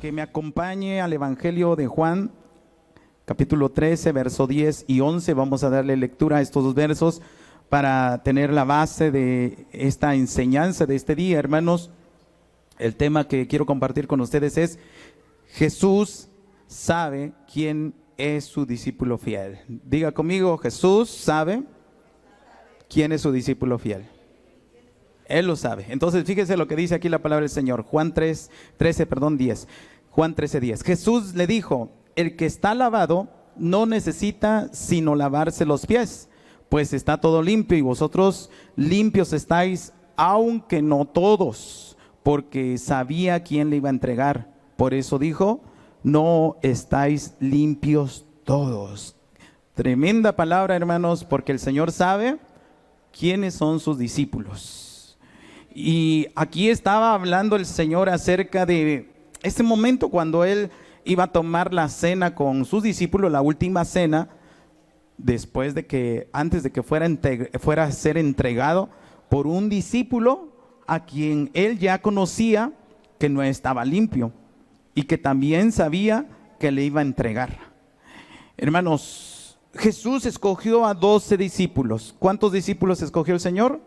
que me acompañe al Evangelio de Juan, capítulo 13, verso 10 y 11. Vamos a darle lectura a estos dos versos para tener la base de esta enseñanza de este día, hermanos. El tema que quiero compartir con ustedes es: Jesús sabe quién es su discípulo fiel. Diga conmigo: Jesús sabe quién es su discípulo fiel. Él lo sabe. Entonces fíjese lo que dice aquí la palabra del Señor. Juan 10. Juan 13:10. Jesús le dijo: el que está lavado no necesita sino lavarse los pies, pues está todo limpio, y vosotros limpios estáis, aunque no todos, porque sabía quién le iba a entregar. Por eso dijo: no estáis limpios todos. Tremenda palabra, hermanos, porque el Señor sabe quiénes son sus discípulos. Y aquí estaba hablando el Señor acerca de ese momento cuando Él iba a tomar la cena con sus discípulos, la última cena, antes de que fuera a ser entregado por un discípulo a quien Él ya conocía que no estaba limpio y que también sabía que le iba a entregar. Hermanos, Jesús escogió a 12 discípulos. ¿Cuántos discípulos escogió el Señor?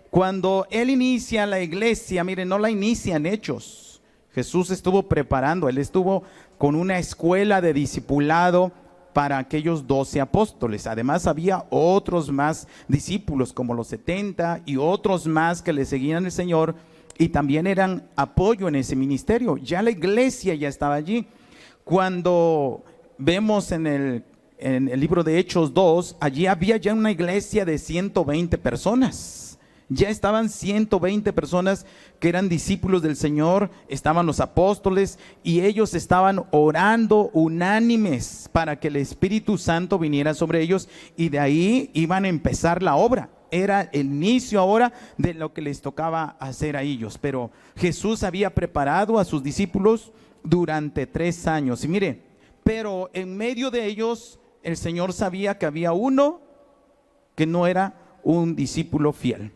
Cuando Él inicia la iglesia, miren, no la inicia en Hechos. Jesús estuvo preparando, Él estuvo con una escuela de discipulado para aquellos 12 apóstoles. Además había otros más discípulos, como los 70 y otros más que le seguían al Señor y también eran apoyo en ese ministerio. Ya la iglesia ya estaba allí. Cuando vemos en el libro de Hechos 2, allí había ya una iglesia de 120 personas. Ya estaban 120 personas que eran discípulos del Señor, estaban los apóstoles y ellos estaban orando unánimes para que el Espíritu Santo viniera sobre ellos y de ahí iban a empezar la obra. Era el inicio ahora de lo que les tocaba hacer a ellos. Pero Jesús había preparado a sus discípulos durante 3 años. Y mire, pero en medio de ellos el Señor sabía que había uno que no era un discípulo fiel.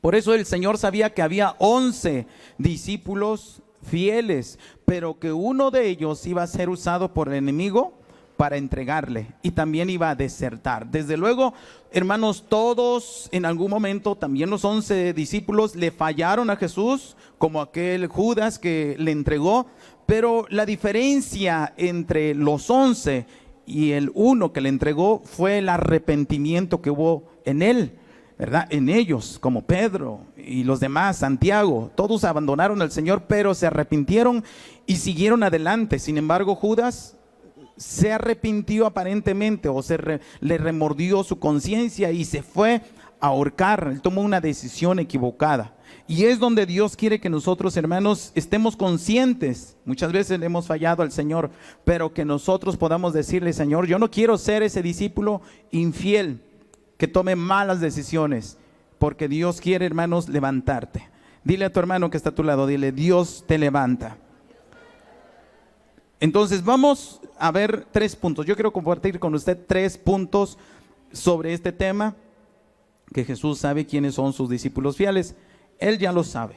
Por eso el Señor sabía que había 11 discípulos fieles, pero que uno de ellos iba a ser usado por el enemigo para entregarle y también iba a desertar. Desde luego, hermanos, todos en algún momento, también los 11 discípulos le fallaron a Jesús, como aquel Judas que le entregó, pero la diferencia entre los 11 y el uno que le entregó fue el arrepentimiento que hubo en él, ¿verdad? En ellos, como Pedro y los demás, Santiago, todos abandonaron al Señor, pero se arrepintieron y siguieron adelante. Sin embargo, Judas se arrepintió aparentemente o le remordió su conciencia y se fue a ahorcar. Él tomó una decisión equivocada. Y es donde Dios quiere que nosotros, hermanos, estemos conscientes. Muchas veces le hemos fallado al Señor, pero que nosotros podamos decirle: Señor, yo no quiero ser ese discípulo infiel que tome malas decisiones, porque Dios quiere, hermanos, levantarte. Dile a tu hermano que está a tu lado, dile: Dios te levanta. Entonces vamos a ver 3 puntos. Yo quiero compartir con usted 3 puntos sobre este tema, que Jesús sabe quiénes son sus discípulos fieles. Él ya lo sabe.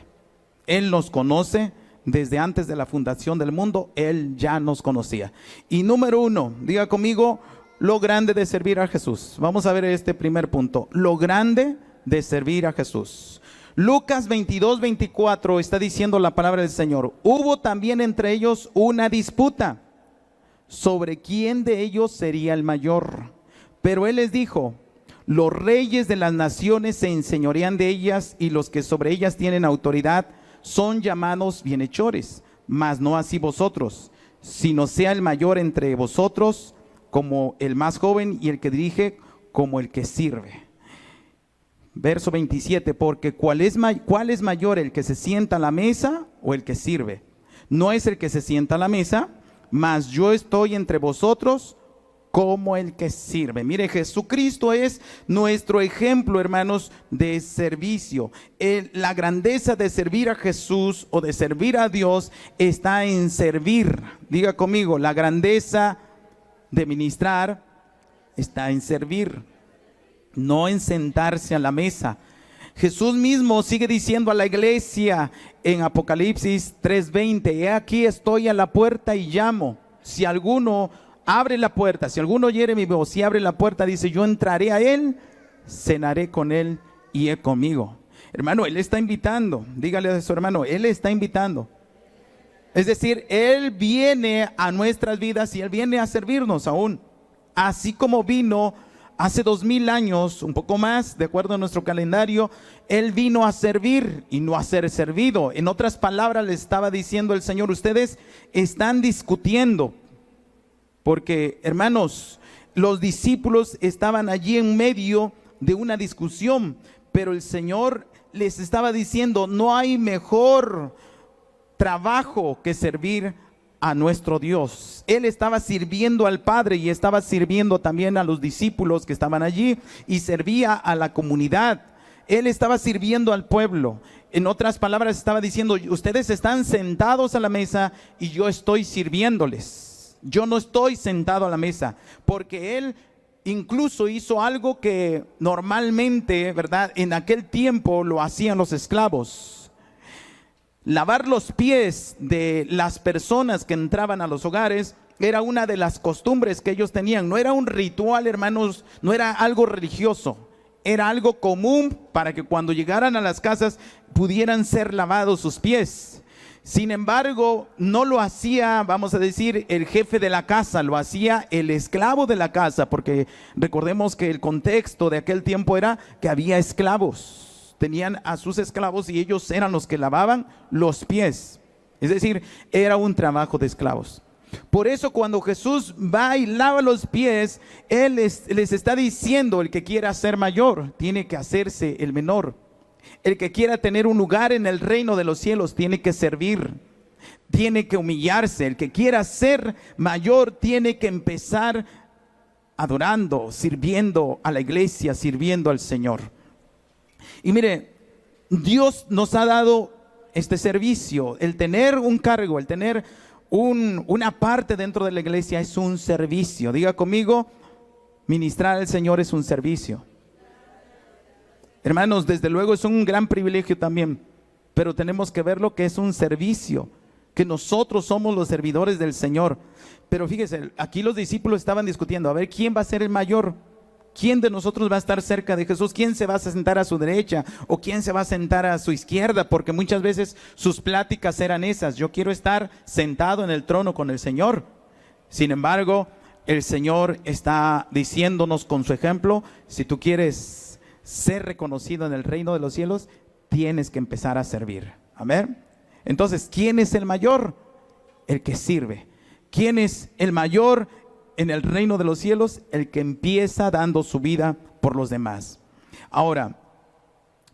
Él nos conoce desde antes de la fundación del mundo. Él ya nos conocía. Y número 1, diga conmigo: lo grande de servir a Jesús. Vamos a ver este primer punto. Lo grande de servir a Jesús. Lucas 22:24 está diciendo la palabra del Señor: hubo también entre ellos una disputa sobre quién de ellos sería el mayor. Pero Él les dijo: los reyes de las naciones se enseñorean de ellas, y los que sobre ellas tienen autoridad son llamados bienhechores. Mas no así vosotros, sino sea el mayor entre vosotros como el más joven, y el que dirige como el que sirve. Verso 27, porque ¿cuál es mayor, el que se sienta a la mesa o el que sirve? No es el que se sienta a la mesa, mas yo estoy entre vosotros como el que sirve. Mire, Jesucristo es nuestro ejemplo, hermanos, de servicio. La grandeza de servir a Jesús o de servir a Dios está en servir. Diga conmigo: la grandeza de ministrar está en servir, no en sentarse a la mesa. Jesús mismo sigue diciendo a la iglesia en Apocalipsis 3:20, he aquí estoy a la puerta y llamo. Si alguno abre la puerta, si alguno oyere mi voz, si abre la puerta, dice, yo entraré a él, cenaré con él y él conmigo. Hermano, Él está invitando, dígale a su hermano, Él está invitando. Es decir, Él viene a nuestras vidas y Él viene a servirnos aún. Así como vino hace 2000 años, un poco más, de acuerdo a nuestro calendario, Él vino a servir y no a ser servido. En otras palabras, le estaba diciendo el Señor, ustedes están discutiendo, porque hermanos, los discípulos estaban allí en medio de una discusión, pero el Señor les estaba diciendo, no hay mejor trabajo que servir a nuestro Dios. Él estaba sirviendo al Padre y estaba sirviendo también a los discípulos que estaban allí y servía a la comunidad. Él estaba sirviendo al pueblo. En otras palabras, estaba diciendo, ustedes están sentados a la mesa y yo estoy sirviéndoles. Yo no estoy sentado a la mesa, porque Él incluso hizo algo que normalmente, ¿verdad?, en aquel tiempo lo hacían los esclavos. Lavar los pies de las personas que entraban a los hogares era una de las costumbres que ellos tenían. No era un ritual, hermanos, no era algo religioso. Era algo común para que cuando llegaran a las casas pudieran ser lavados sus pies. Sin embargo, no lo hacía, vamos a decir, el jefe de la casa, lo hacía el esclavo de la casa, porque recordemos que el contexto de aquel tiempo era que había esclavos, tenían a sus esclavos y ellos eran los que lavaban los pies, es decir, era un trabajo de esclavos. Por eso cuando Jesús va y lava los pies, Él les está diciendo, el que quiera ser mayor, tiene que hacerse el menor. El que quiera tener un lugar en el reino de los cielos tiene que servir, tiene que humillarse. El que quiera ser mayor tiene que empezar adorando, sirviendo a la iglesia, sirviendo al Señor. Y mire, Dios nos ha dado este servicio. El tener un cargo, el tener una parte dentro de la iglesia es un servicio. Diga conmigo, ministrar al Señor es un servicio. Hermanos, desde luego es un gran privilegio también, pero tenemos que ver lo que es un servicio, que nosotros somos los servidores del Señor. Pero fíjese, aquí los discípulos estaban discutiendo, a ver, ¿quién va a ser el mayor? ¿Quién de nosotros va a estar cerca de Jesús? ¿Quién se va a sentar a su derecha? ¿O quién se va a sentar a su izquierda? Porque muchas veces sus pláticas eran esas, yo quiero estar sentado en el trono con el Señor. Sin embargo, el Señor está diciéndonos con su ejemplo, si tú quieres ser reconocido en el reino de los cielos, tienes que empezar a servir. Amén. Entonces, ¿quién es el mayor? El que sirve. ¿Quién es el mayor en el reino de los cielos? El que empieza dando su vida por los demás. Ahora,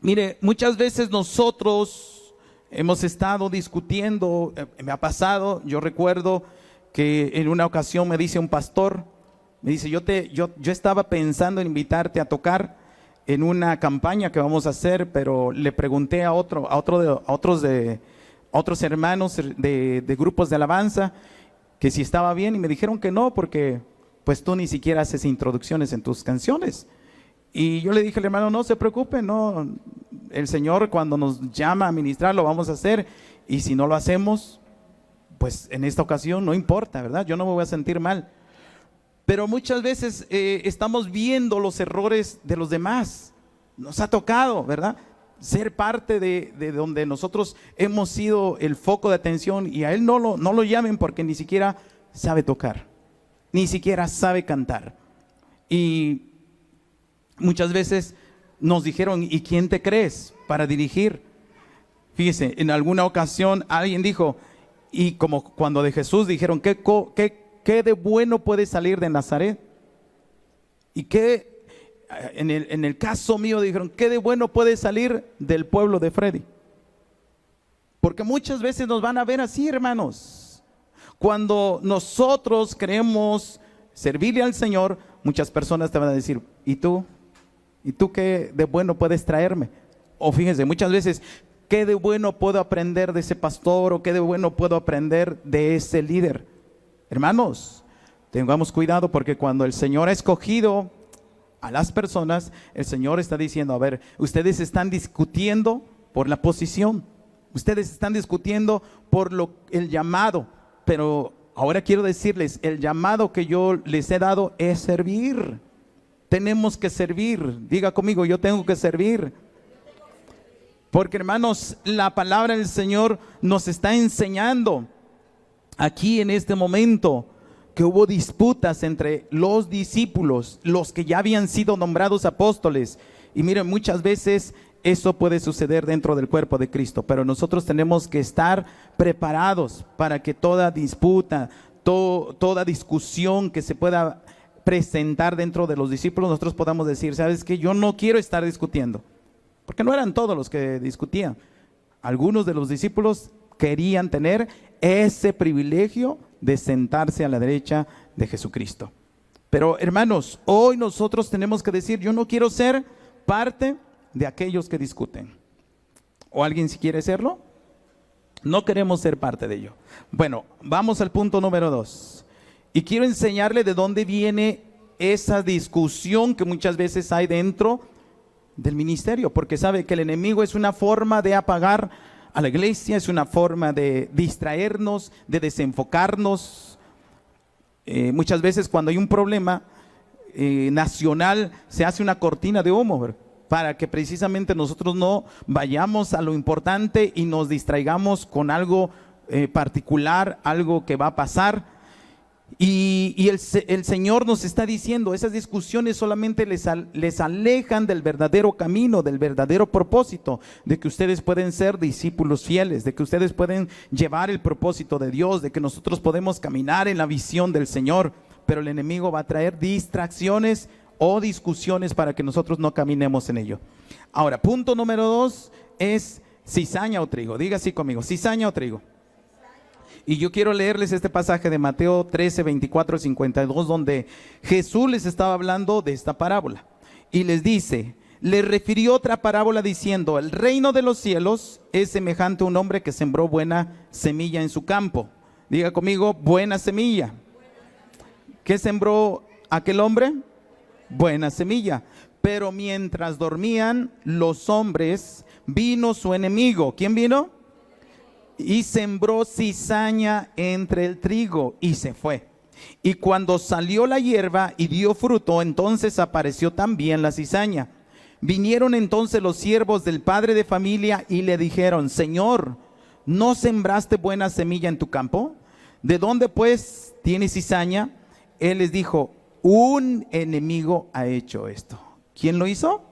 mire, muchas veces nosotros hemos estado discutiendo, me ha pasado, yo recuerdo que en una ocasión me dice un pastor, me dice, yo estaba pensando en invitarte a tocar en una campaña que vamos a hacer, pero le pregunté a otros hermanos de grupos de alabanza que si estaba bien y me dijeron que no, porque pues tú ni siquiera haces introducciones en tus canciones. Y yo le dije al hermano, no se preocupe, no, el Señor cuando nos llama a ministrar lo vamos a hacer, y si no lo hacemos, pues en esta ocasión no importa, ¿verdad? Yo no me voy a sentir mal. Pero muchas veces estamos viendo los errores de los demás. Nos ha tocado, ¿verdad?, ser parte de donde nosotros hemos sido el foco de atención, y a él no lo llamen porque ni siquiera sabe tocar, ni siquiera sabe cantar. Y muchas veces nos dijeron, ¿y quién te crees para dirigir? Fíjese, en alguna ocasión alguien dijo, y como cuando de Jesús dijeron, ¿qué de bueno puede salir de Nazaret? Y qué, en el caso mío dijeron, ¿qué de bueno puede salir del pueblo de Freddy? Porque muchas veces nos van a ver así, hermanos. Cuando nosotros queremos servirle al Señor, muchas personas te van a decir, ¿y tú? ¿Y tú qué de bueno puedes traerme? O fíjense, muchas veces, ¿qué de bueno puedo aprender de ese pastor? ¿O qué de bueno puedo aprender de ese líder? Hermanos, tengamos cuidado, porque cuando el Señor ha escogido a las personas, el Señor está diciendo, a ver, ustedes están discutiendo por la posición, ustedes están discutiendo por el llamado, pero ahora quiero decirles, el llamado que yo les he dado es servir. Tenemos que servir. Diga conmigo, yo tengo que servir. Porque hermanos, la palabra del Señor nos está enseñando aquí en este momento que hubo disputas entre los discípulos, los que ya habían sido nombrados apóstoles. Y miren, muchas veces eso puede suceder dentro del cuerpo de Cristo, pero nosotros tenemos que estar preparados para que toda disputa, toda discusión que se pueda presentar dentro de los discípulos, nosotros podamos decir, ¿sabes qué? Yo no quiero estar discutiendo, porque no eran todos los que discutían. Algunos de los discípulos querían tener ese privilegio de sentarse a la derecha de Jesucristo. Pero hermanos, hoy nosotros tenemos que decir, yo no quiero ser parte de aquellos que discuten. ¿O alguien si quiere serlo? No queremos ser parte de ello. Bueno, vamos al punto número 2. Y quiero enseñarle de dónde viene esa discusión que muchas veces hay dentro del ministerio, porque sabe que el enemigo es una forma de apagar a la iglesia, es una forma de distraernos, de desenfocarnos. Muchas veces cuando hay un problema nacional se hace una cortina de humo, para que precisamente nosotros no vayamos a lo importante y nos distraigamos con algo particular, algo que va a pasar. Y el Señor nos está diciendo, esas discusiones solamente les alejan del verdadero camino, del verdadero propósito, de que ustedes pueden ser discípulos fieles, de que ustedes pueden llevar el propósito de Dios, de que nosotros podemos caminar en la visión del Señor. Pero el enemigo va a traer distracciones o discusiones para que nosotros no caminemos en ello. Ahora, punto número 2 es cizaña o trigo. Diga así conmigo, cizaña o trigo. Y yo quiero leerles este pasaje de Mateo 13, 24 al 52, donde Jesús les estaba hablando de esta parábola. Y les dice, les refirió otra parábola diciendo, el reino de los cielos es semejante a un hombre que sembró buena semilla en su campo. Diga conmigo, buena semilla. ¿Qué sembró aquel hombre? Buena semilla. Pero mientras dormían los hombres, vino su enemigo. ¿Quién vino? Y sembró cizaña entre el trigo y se fue. Y cuando salió la hierba y dio fruto, entonces apareció también la cizaña. Vinieron entonces los siervos del padre de familia y le dijeron, Señor, ¿no sembraste buena semilla en tu campo? ¿De dónde pues tiene cizaña? Él les dijo, un enemigo ha hecho esto. ¿Quién lo hizo?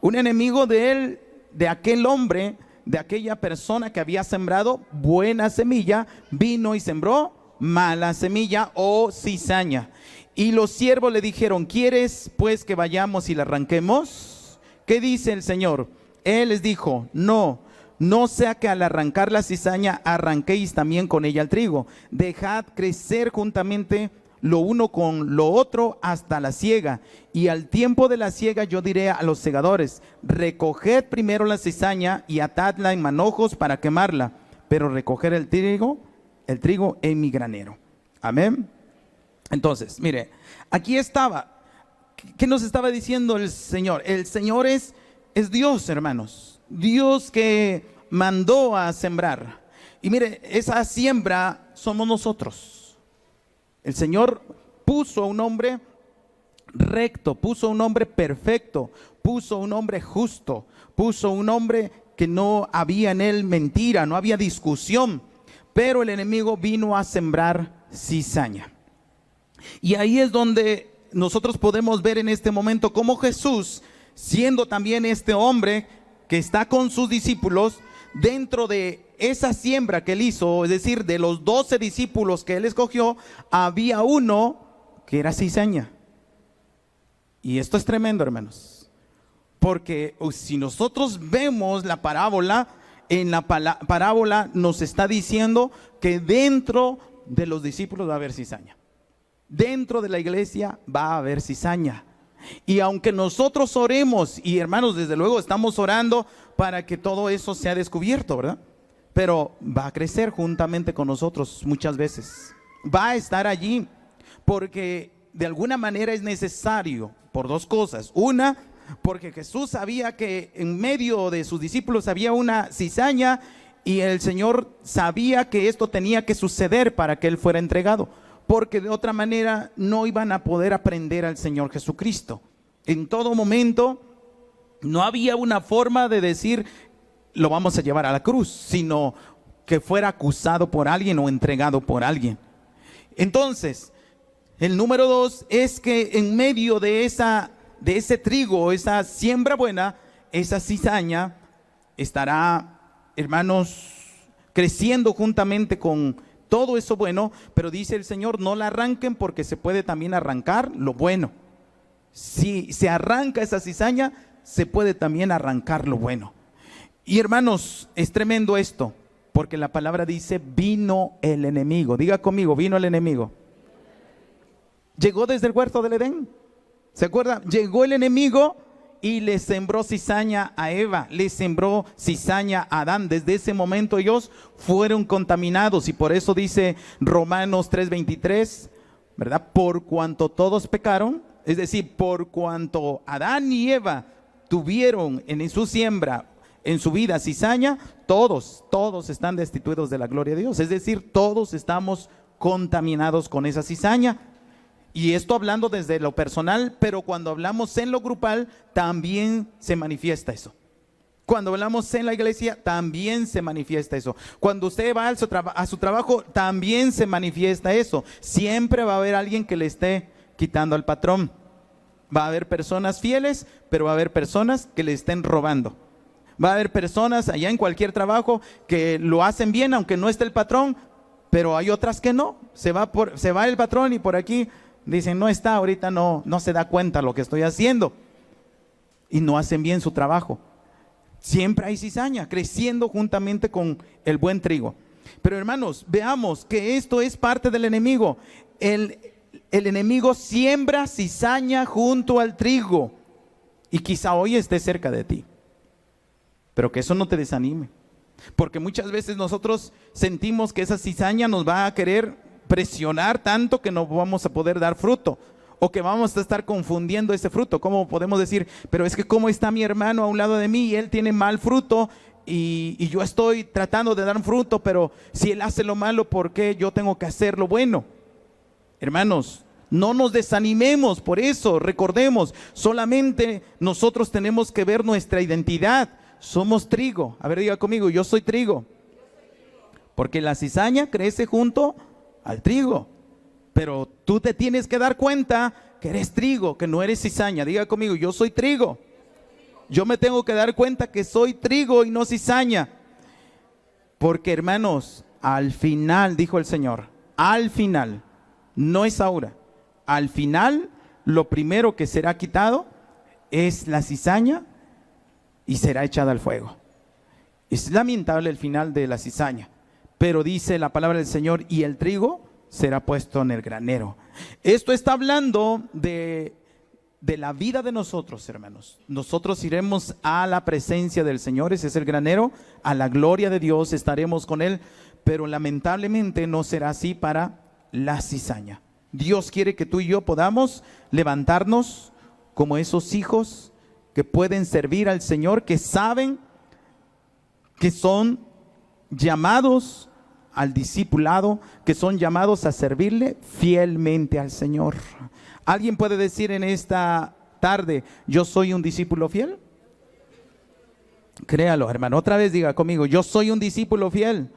Un enemigo de él, de aquel hombre, de aquella persona que había sembrado buena semilla, vino y sembró mala semilla o cizaña. Y los siervos le dijeron, ¿quieres pues que vayamos y la arranquemos? ¿Qué dice el Señor? Él les dijo, no sea que al arrancar la cizaña arranquéis también con ella el trigo. Dejad crecer juntamente lo uno con lo otro hasta la siega. Y al tiempo de la siega yo diré a los segadores, recoged primero la cizaña y atadla en manojos para quemarla, pero recoger el trigo en mi granero. Amén. Entonces, mire, aquí estaba. ¿Qué nos estaba diciendo el Señor? El Señor es Dios, hermanos. Dios que mandó a sembrar. Y mire, esa siembra somos nosotros. El Señor puso a un hombre recto, puso a un hombre perfecto, puso a un hombre justo, puso a un hombre que no había en él mentira, no había discusión, pero el enemigo vino a sembrar cizaña. Y ahí es donde nosotros podemos ver en este momento cómo Jesús, siendo también este hombre que está con sus discípulos, dentro de esa siembra que él hizo, es decir, de los 12 discípulos que él escogió, había uno que era cizaña. Y esto es tremendo, hermanos, porque si nosotros vemos la parábola, en la parábola nos está diciendo que dentro de los discípulos va a haber cizaña. Dentro de la iglesia va a haber cizaña. Y aunque nosotros oremos, y hermanos, desde luego estamos orando para que todo eso sea descubierto, ¿verdad? Pero va a crecer juntamente con nosotros muchas veces. Va a estar allí porque de alguna manera es necesario por dos cosas. Una, porque Jesús sabía que en medio de sus discípulos había una cizaña y el Señor sabía que esto tenía que suceder para que Él fuera entregado, porque de otra manera no iban a poder aprender al Señor Jesucristo. En todo momento no había una forma de decir lo vamos a llevar a la cruz, sino que fuera acusado por alguien o entregado por alguien. Entonces, el número dos es que en medio de ese trigo, esa siembra buena, esa cizaña estará, hermanos, creciendo juntamente con todo eso bueno, pero dice el Señor, no la arranquen porque se puede también arrancar lo bueno. Si se arranca esa cizaña, se puede también arrancar lo bueno. Y hermanos, es tremendo esto, porque la palabra dice, vino el enemigo. Diga conmigo, vino el enemigo. Llegó desde el huerto del Edén. ¿Se acuerdan? Llegó el enemigo y le sembró cizaña a Eva, le sembró cizaña a Adán. Desde ese momento ellos fueron contaminados, y por eso dice Romanos 3:23, ¿verdad? Por cuanto todos pecaron, es decir, por cuanto Adán y Eva tuvieron en su siembra, en su vida cizaña, todos están destituidos de la gloria de Dios. Es decir, todos estamos contaminados con esa cizaña. Y esto hablando desde lo personal, pero cuando hablamos en lo grupal, también se manifiesta eso. Cuando hablamos en la iglesia, también se manifiesta eso. Cuando usted va a su trabajo, también se manifiesta eso. Siempre va a haber alguien que le esté quitando al patrón. Va a haber personas fieles, pero va a haber personas que le estén robando. Va a haber personas allá en cualquier trabajo que lo hacen bien, aunque no esté el patrón, pero hay otras que no. Se va el patrón y por aquí dicen, no está, ahorita no se da cuenta lo que estoy haciendo. Y no hacen bien su trabajo. Siempre hay cizaña creciendo juntamente con el buen trigo. Pero hermanos, veamos que esto es parte del enemigo. El enemigo siembra cizaña junto al trigo. Y quizá hoy esté cerca de ti. Pero que eso no te desanime. Porque muchas veces nosotros sentimos que esa cizaña nos va a querer presionar tanto que no vamos a poder dar fruto, o que vamos a estar confundiendo ese fruto. ¿Cómo podemos decir, pero es que cómo está mi hermano a un lado de mí y él tiene mal fruto y yo estoy tratando de dar un fruto, pero si él hace lo malo, ¿por qué yo tengo que hacer lo bueno? Hermanos, no nos desanimemos por eso. Recordemos, solamente nosotros tenemos que ver nuestra identidad. Somos trigo. A ver, diga conmigo, yo soy trigo. Porque la cizaña crece junto al trigo, pero tú te tienes que dar cuenta que eres trigo, que no eres cizaña. Diga conmigo, yo soy trigo. Yo me tengo que dar cuenta que soy trigo y no cizaña, porque hermanos, al final, dijo el Señor, al final, no es ahora, al final lo primero que será quitado es la cizaña y será echada al fuego. Es lamentable el final de la cizaña, pero dice la palabra del Señor, y el trigo será puesto en el granero. Esto está hablando de la vida de nosotros, hermanos. Nosotros iremos a la presencia del Señor, ese es el granero, a la gloria de Dios, estaremos con Él, pero lamentablemente no será así para la cizaña. Dios quiere que tú y yo podamos levantarnos como esos hijos que pueden servir al Señor, que saben que son llamados al discipulado, que son llamados a servirle fielmente al Señor. ¿Alguien puede decir en esta tarde, yo soy un discípulo fiel? Créalo, hermano. Otra vez diga conmigo, yo soy un discípulo fiel.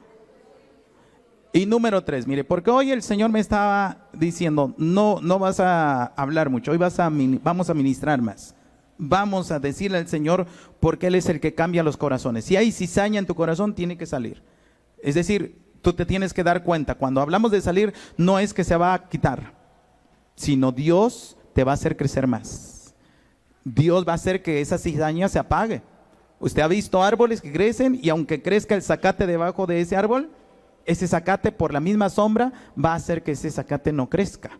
Y número 3, mire, porque hoy el Señor me estaba diciendo, no vas a hablar mucho, hoy vamos a ministrar más. Vamos a decirle al Señor, porque Él es el que cambia los corazones. Si hay cizaña en tu corazón, tiene que salir. Es decir, tú te tienes que dar cuenta, cuando hablamos de salir, no es que se va a quitar, sino Dios te va a hacer crecer más. Dios va a hacer que esa cizaña se apague. Usted ha visto árboles que crecen y aunque crezca el zacate debajo de ese árbol, ese zacate por la misma sombra va a hacer que ese zacate no crezca.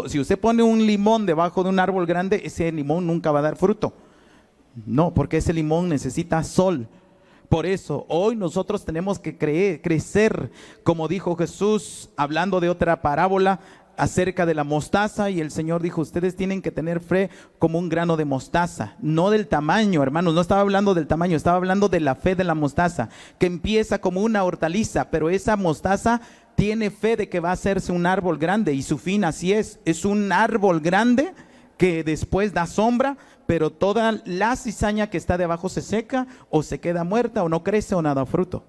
Si usted pone un limón debajo de un árbol grande, ese limón nunca va a dar fruto. No, porque ese limón necesita sol. Por eso hoy nosotros tenemos que crecer, como dijo Jesús, hablando de otra parábola, acerca de la mostaza y el Señor dijo, ustedes tienen que tener fe como un grano de mostaza, no del tamaño, hermanos, no estaba hablando del tamaño, estaba hablando de la fe de la mostaza, que empieza como una hortaliza, pero esa mostaza tiene fe de que va a hacerse un árbol grande y su fin así es un árbol grande que después da sombra, pero toda la cizaña que está debajo se seca o se queda muerta o no crece o nada fruto.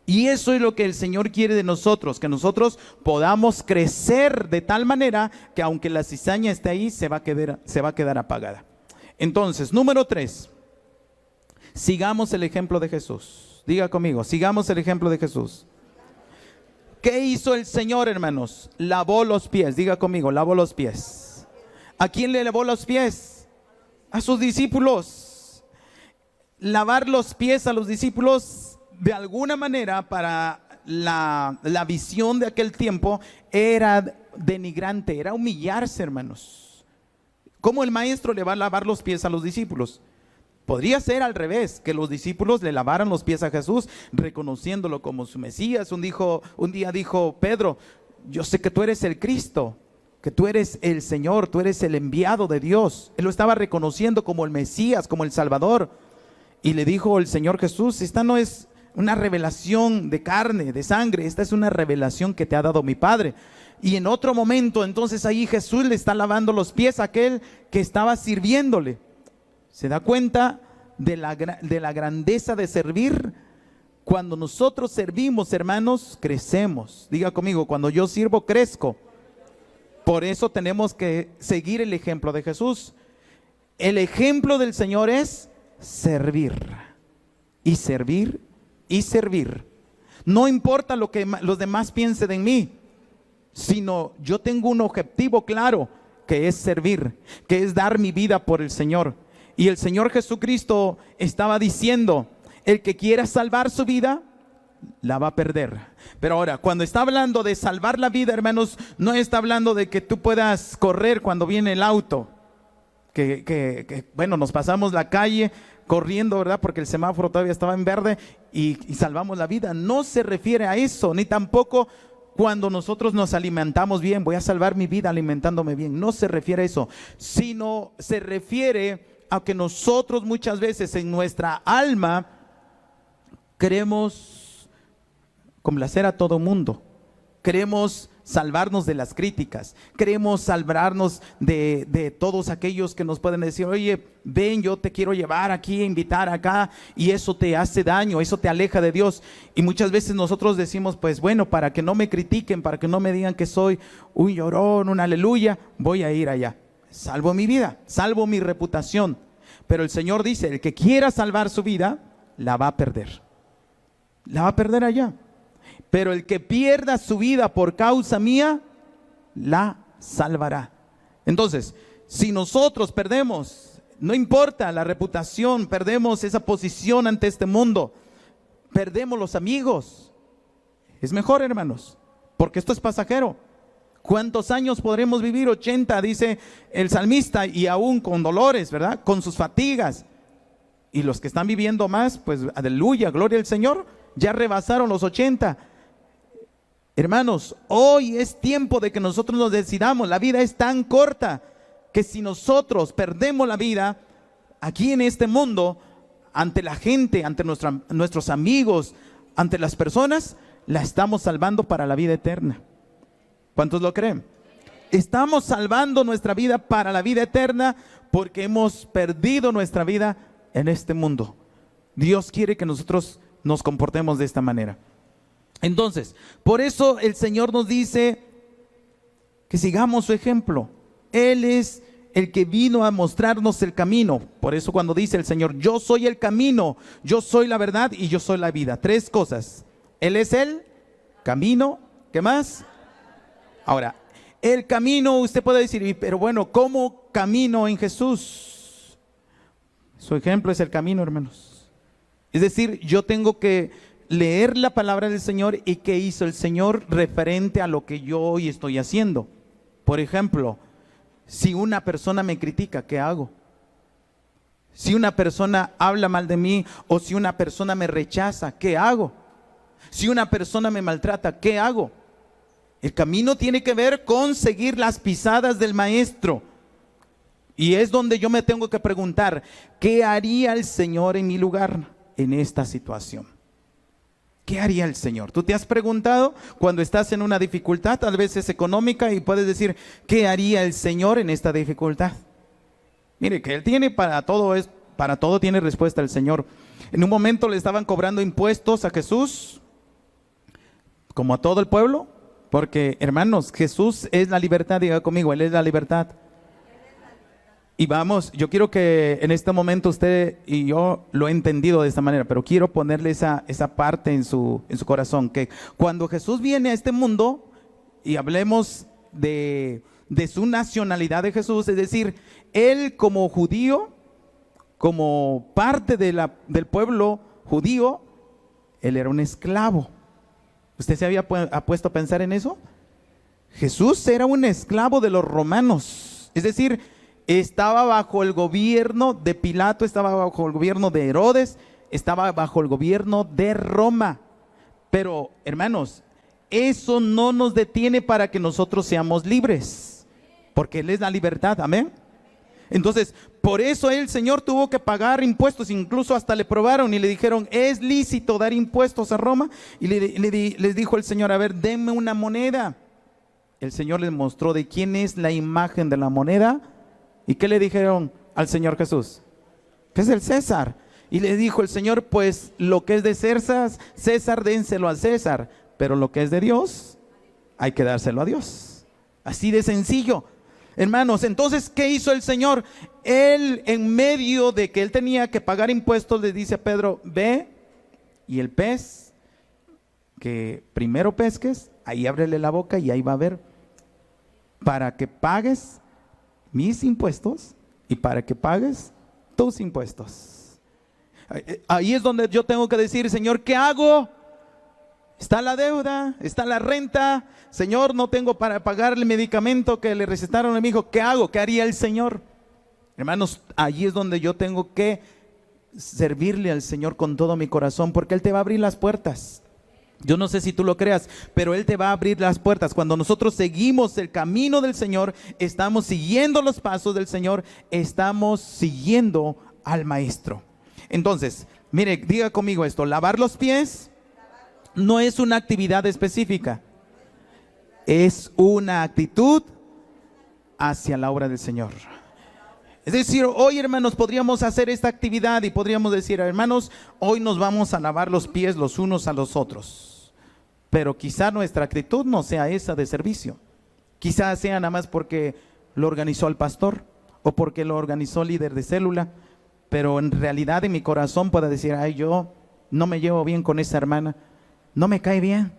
Y eso es lo que el Señor quiere de nosotros, que nosotros podamos crecer de tal manera que aunque la cizaña esté ahí, se va a quedar apagada. Entonces, número 3, sigamos el ejemplo de Jesús. Diga conmigo, sigamos el ejemplo de Jesús. ¿Qué hizo el Señor, hermanos? Lavó los pies, diga conmigo, lavó los pies. ¿A quién le lavó los pies? A sus discípulos. Lavar los pies a los discípulos, de alguna manera, para la visión de aquel tiempo, era denigrante, era humillarse, hermanos. ¿Cómo el maestro le va a lavar los pies a los discípulos? Podría ser al revés, que los discípulos le lavaran los pies a Jesús, reconociéndolo como su Mesías. Un día dijo Pedro, yo sé que tú eres el Cristo, que tú eres el Señor, tú eres el enviado de Dios. Él lo estaba reconociendo como el Mesías, como el Salvador. Y le dijo el Señor Jesús, esta no es una revelación de carne, de sangre, esta es una revelación que te ha dado mi Padre. Y en otro momento, entonces ahí Jesús le está lavando los pies a aquel que estaba sirviéndole. ¿Se da cuenta de la grandeza de servir? Cuando nosotros servimos, hermanos, crecemos. Diga conmigo, cuando yo sirvo, crezco. Por eso tenemos que seguir el ejemplo de Jesús. El ejemplo del Señor es servir. Y servir y servir. No importa lo que los demás piensen de mí, sino yo tengo un objetivo claro, que es servir, que es dar mi vida por el Señor. Y el Señor Jesucristo estaba diciendo, el que quiera salvar su vida, la va a perder. Pero ahora, cuando está hablando de salvar la vida, hermanos, no está hablando de que tú puedas correr cuando viene el auto. Bueno, nos pasamos la calle corriendo, ¿verdad? Porque el semáforo todavía estaba en verde y salvamos la vida. No se refiere a eso, ni tampoco cuando nosotros nos alimentamos bien, voy a salvar mi vida alimentándome bien. No se refiere a eso, sino se refiere a que nosotros muchas veces en nuestra alma queremos complacer a todo mundo. Queremos salvarnos de las críticas, queremos salvarnos de todos aquellos que nos pueden decir, oye, ven, yo te quiero llevar aquí, invitar acá, y eso te hace daño, eso te aleja de Dios. Y muchas veces nosotros decimos, pues bueno, para que no me critiquen, para que no me digan que soy un llorón, un aleluya, voy a ir allá. Salvo mi vida, salvo mi reputación. Pero el Señor dice, el que quiera salvar su vida, la va a perder. La va a perder allá. Pero el que pierda su vida por causa mía, la salvará. Entonces, si nosotros perdemos, no importa la reputación, perdemos esa posición ante este mundo, perdemos los amigos, es mejor, hermanos, porque esto es pasajero. ¿Cuántos años podremos vivir? 80, dice el salmista, y aún con dolores, ¿verdad? Con sus fatigas. Y los que están viviendo más, pues aleluya, gloria al Señor, ya rebasaron los 80. Hermanos, hoy es tiempo de que nosotros nos decidamos. La vida es tan corta que si nosotros perdemos la vida aquí en este mundo, ante la gente, ante nuestros amigos, ante las personas, la estamos salvando para la vida eterna. ¿Cuántos lo creen? Estamos salvando nuestra vida para la vida eterna porque hemos perdido nuestra vida en este mundo. Dios quiere que nosotros nos comportemos de esta manera. Entonces, por eso el Señor nos dice que sigamos su ejemplo. Él es el que vino a mostrarnos el camino. Por eso cuando dice el Señor, yo soy el camino, yo soy la verdad y yo soy la vida. 3 cosas. Él es el camino. ¿Qué más? Ahora, el camino, usted puede decir, pero bueno, ¿cómo camino en Jesús? Su ejemplo es el camino, hermanos. Es decir, yo tengo que leer la palabra del Señor y qué hizo el Señor referente a lo que yo hoy estoy haciendo. Por ejemplo, si una persona me critica, ¿qué hago? Si una persona habla mal de mí o si una persona me rechaza, ¿qué hago? Si una persona me maltrata, ¿qué hago? El camino tiene que ver con seguir las pisadas del Maestro. Y es donde yo me tengo que preguntar, ¿qué haría el Señor en mi lugar en esta situación? ¿Qué haría el Señor? ¿Tú te has preguntado cuando estás en una dificultad, tal vez es económica, y puedes decir, ¿qué haría el Señor en esta dificultad? Mire, que Él tiene para todo tiene respuesta el Señor. En un momento le estaban cobrando impuestos a Jesús, como a todo el pueblo, porque hermanos, Jesús es la libertad, diga conmigo, Él es la libertad. Y vamos, yo quiero que en este momento usted y yo lo he entendido de esta manera, pero quiero ponerle esa parte en su corazón, que cuando Jesús viene a este mundo, y hablemos de su nacionalidad de Jesús, es decir, Él como judío, como parte del pueblo judío, Él era un esclavo. ¿Usted se había puesto a pensar en eso? Jesús era un esclavo de los romanos, es decir, estaba bajo el gobierno de Pilato, estaba bajo el gobierno de Herodes, estaba bajo el gobierno de Roma. Pero, hermanos, eso no nos detiene para que nosotros seamos libres, porque Él es la libertad, amén. Entonces, por eso el Señor tuvo que pagar impuestos, incluso hasta le probaron y le dijeron, ¿es lícito dar impuestos a Roma? Y les dijo el Señor, a ver, denme una moneda. El Señor les mostró de quién es la imagen de la moneda. ¿Y qué le dijeron al Señor Jesús? Que es el César. Y le dijo el Señor, pues lo que es de César, dénselo al César, pero lo que es de Dios, hay que dárselo a Dios. Así de sencillo. Hermanos, entonces, ¿qué hizo el Señor? Él, en medio de que Él tenía que pagar impuestos, le dice a Pedro, ve, y el pez que primero pesques, ahí ábrele la boca y ahí va a ver, para que pagues mis impuestos y para que pagues tus impuestos. Ahí es donde yo tengo que decir, Señor, ¿qué hago? Está la deuda, está la renta, Señor, no tengo para pagar el medicamento que le recetaron a mi hijo. ¿Qué hago? ¿Qué haría el Señor? Hermanos, allí es donde yo tengo que servirle al Señor con todo mi corazón, porque Él te va a abrir las puertas. Yo no sé si tú lo creas, pero Él te va a abrir las puertas. Cuando nosotros seguimos el camino del Señor, estamos siguiendo los pasos del Señor, estamos siguiendo al Maestro. Entonces, mire, diga conmigo esto, lavar los pies no es una actividad específica, es una actitud hacia la obra del Señor. Es decir, hoy, hermanos, podríamos hacer esta actividad y podríamos decir, hermanos, hoy nos vamos a lavar los pies los unos a los otros. Pero quizá nuestra actitud no sea esa de servicio. Quizá sea nada más porque lo organizó el pastor o porque lo organizó el líder de célula. Pero en realidad en mi corazón pueda decir, ay, yo no me llevo bien con esa hermana, no me cae bien.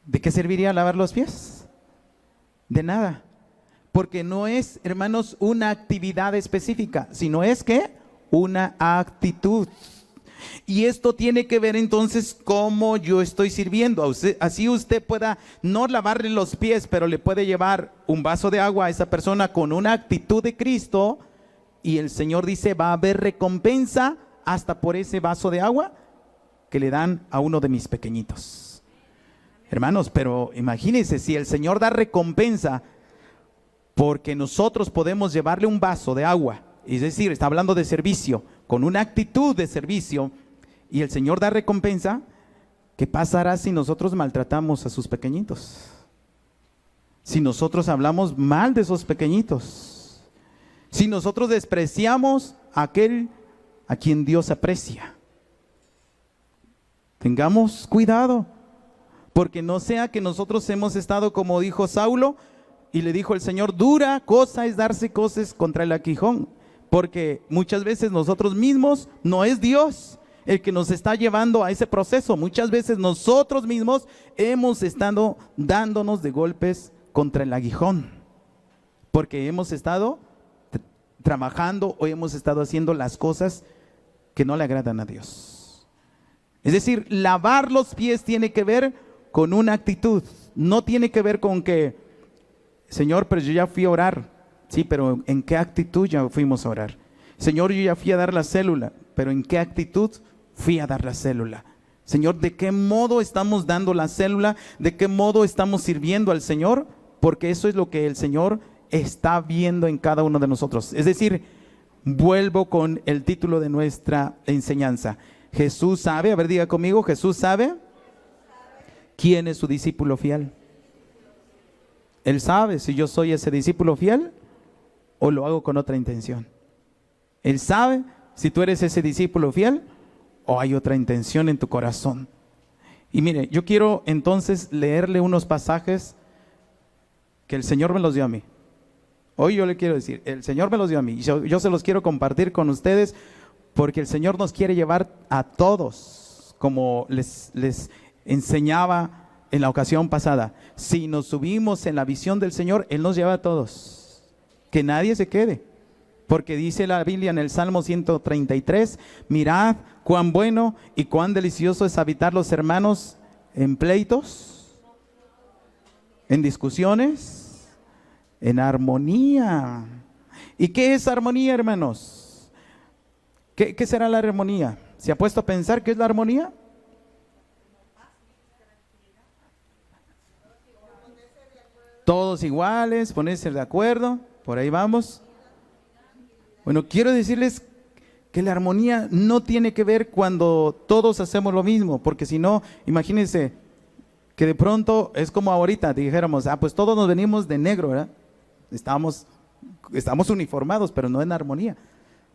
¿De qué serviría lavar los pies? De nada. Porque no es, hermanos, una actividad específica, sino es que una actitud. Y esto tiene que ver entonces cómo yo estoy sirviendo. Así usted pueda no lavarle los pies, pero le puede llevar un vaso de agua a esa persona con una actitud de Cristo. Y el Señor dice, va a haber recompensa hasta por ese vaso de agua que le dan a uno de mis pequeñitos. Hermanos, pero imagínense, si el Señor da recompensa porque nosotros podemos llevarle un vaso de agua, es decir, está hablando de servicio, con una actitud de servicio, y el Señor da recompensa, ¿qué pasará si nosotros maltratamos a sus pequeñitos? Si nosotros hablamos mal de esos pequeñitos, si nosotros despreciamos a aquel a quien Dios aprecia. Tengamos cuidado, porque no sea que nosotros hemos estado como dijo Saulo, y le dijo el Señor, dura cosa es darse coces contra el aguijón, porque muchas veces nosotros mismos, no es Dios el que nos está llevando a ese proceso. Muchas veces nosotros mismos hemos estado dándonos de golpes contra el aguijón, porque hemos estado trabajando o hemos estado haciendo las cosas que no le agradan a Dios. Es decir, lavar los pies tiene que ver con una actitud, no tiene que ver con que, Señor, pero yo ya fui a orar. Sí, pero ¿en qué actitud ya fuimos a orar? Señor, yo ya fui a dar la célula, pero ¿en qué actitud fui a dar la célula? Señor, ¿de qué modo estamos dando la célula? ¿De qué modo estamos sirviendo al Señor? Porque eso es lo que el Señor está viendo en cada uno de nosotros. Es decir, vuelvo con el título de nuestra enseñanza. Jesús sabe, a ver, diga conmigo, Jesús sabe quién es su discípulo fiel. Él sabe si yo soy ese discípulo fiel o lo hago con otra intención. Él sabe si tú eres ese discípulo fiel o hay otra intención en tu corazón. Y mire, yo quiero entonces leerle unos pasajes que el Señor me los dio a mí. Hoy yo le quiero decir, el Señor me los dio a mí. Yo se los quiero compartir con ustedes porque el Señor nos quiere llevar a todos, como les enseñaba en la ocasión pasada. Si nos subimos en la visión del Señor, Él nos lleva a todos. Que nadie se quede. Porque dice la Biblia en el Salmo 133, mirad cuán bueno y cuán delicioso es habitar los hermanos en pleitos, en discusiones, en armonía. ¿Y qué es armonía, hermanos? ¿Qué será la armonía? ¿Se ha puesto a pensar qué es la armonía? Todos iguales, ponerse de acuerdo, por ahí vamos. Bueno, quiero decirles que la armonía no tiene que ver cuando todos hacemos lo mismo, porque si no, imagínense que de pronto es como ahorita, dijéramos, pues todos nos venimos de negro, ¿verdad? Estamos uniformados, pero no en armonía,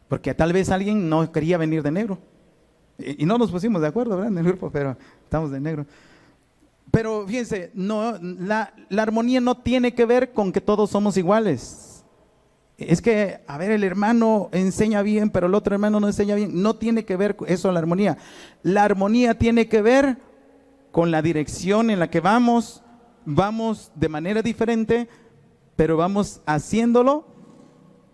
porque tal vez alguien no quería venir de negro, y no nos pusimos de acuerdo, ¿verdad? En el grupo, pero estamos de negro. Pero fíjense, no, la armonía no tiene que ver con que todos somos iguales. Es que, a ver, el hermano enseña bien, pero el otro hermano no enseña bien. No tiene que ver eso la armonía. La armonía tiene que ver con la dirección en la que vamos de manera diferente, pero vamos haciéndolo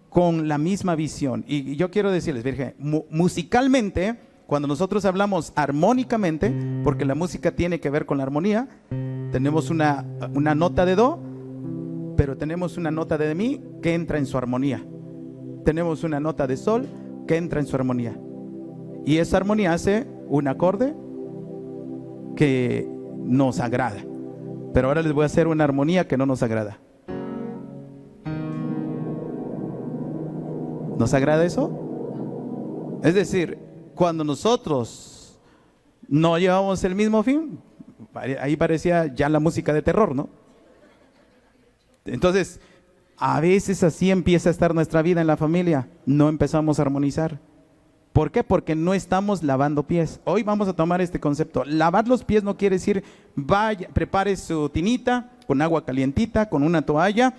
con la misma visión. Y yo quiero decirles, Virgen, musicalmente, cuando nosotros hablamos armónicamente, porque la música tiene que ver con la armonía, tenemos una nota de do, pero tenemos una nota de mi que entra en su armonía. Tenemos una nota de sol que entra en su armonía. Y esa armonía hace un acorde que nos agrada. Pero ahora les voy a hacer una armonía que no nos agrada. ¿Nos agrada eso? Es decir, cuando nosotros no llevamos el mismo fin, ahí parecía ya la música de terror, ¿no? Entonces, a veces así empieza a estar nuestra vida en la familia. No empezamos a armonizar. ¿Por qué? Porque no estamos lavando pies. Hoy vamos a tomar este concepto. Lavar los pies no quiere decir, vaya, prepare su tinita con agua calientita, con una toalla,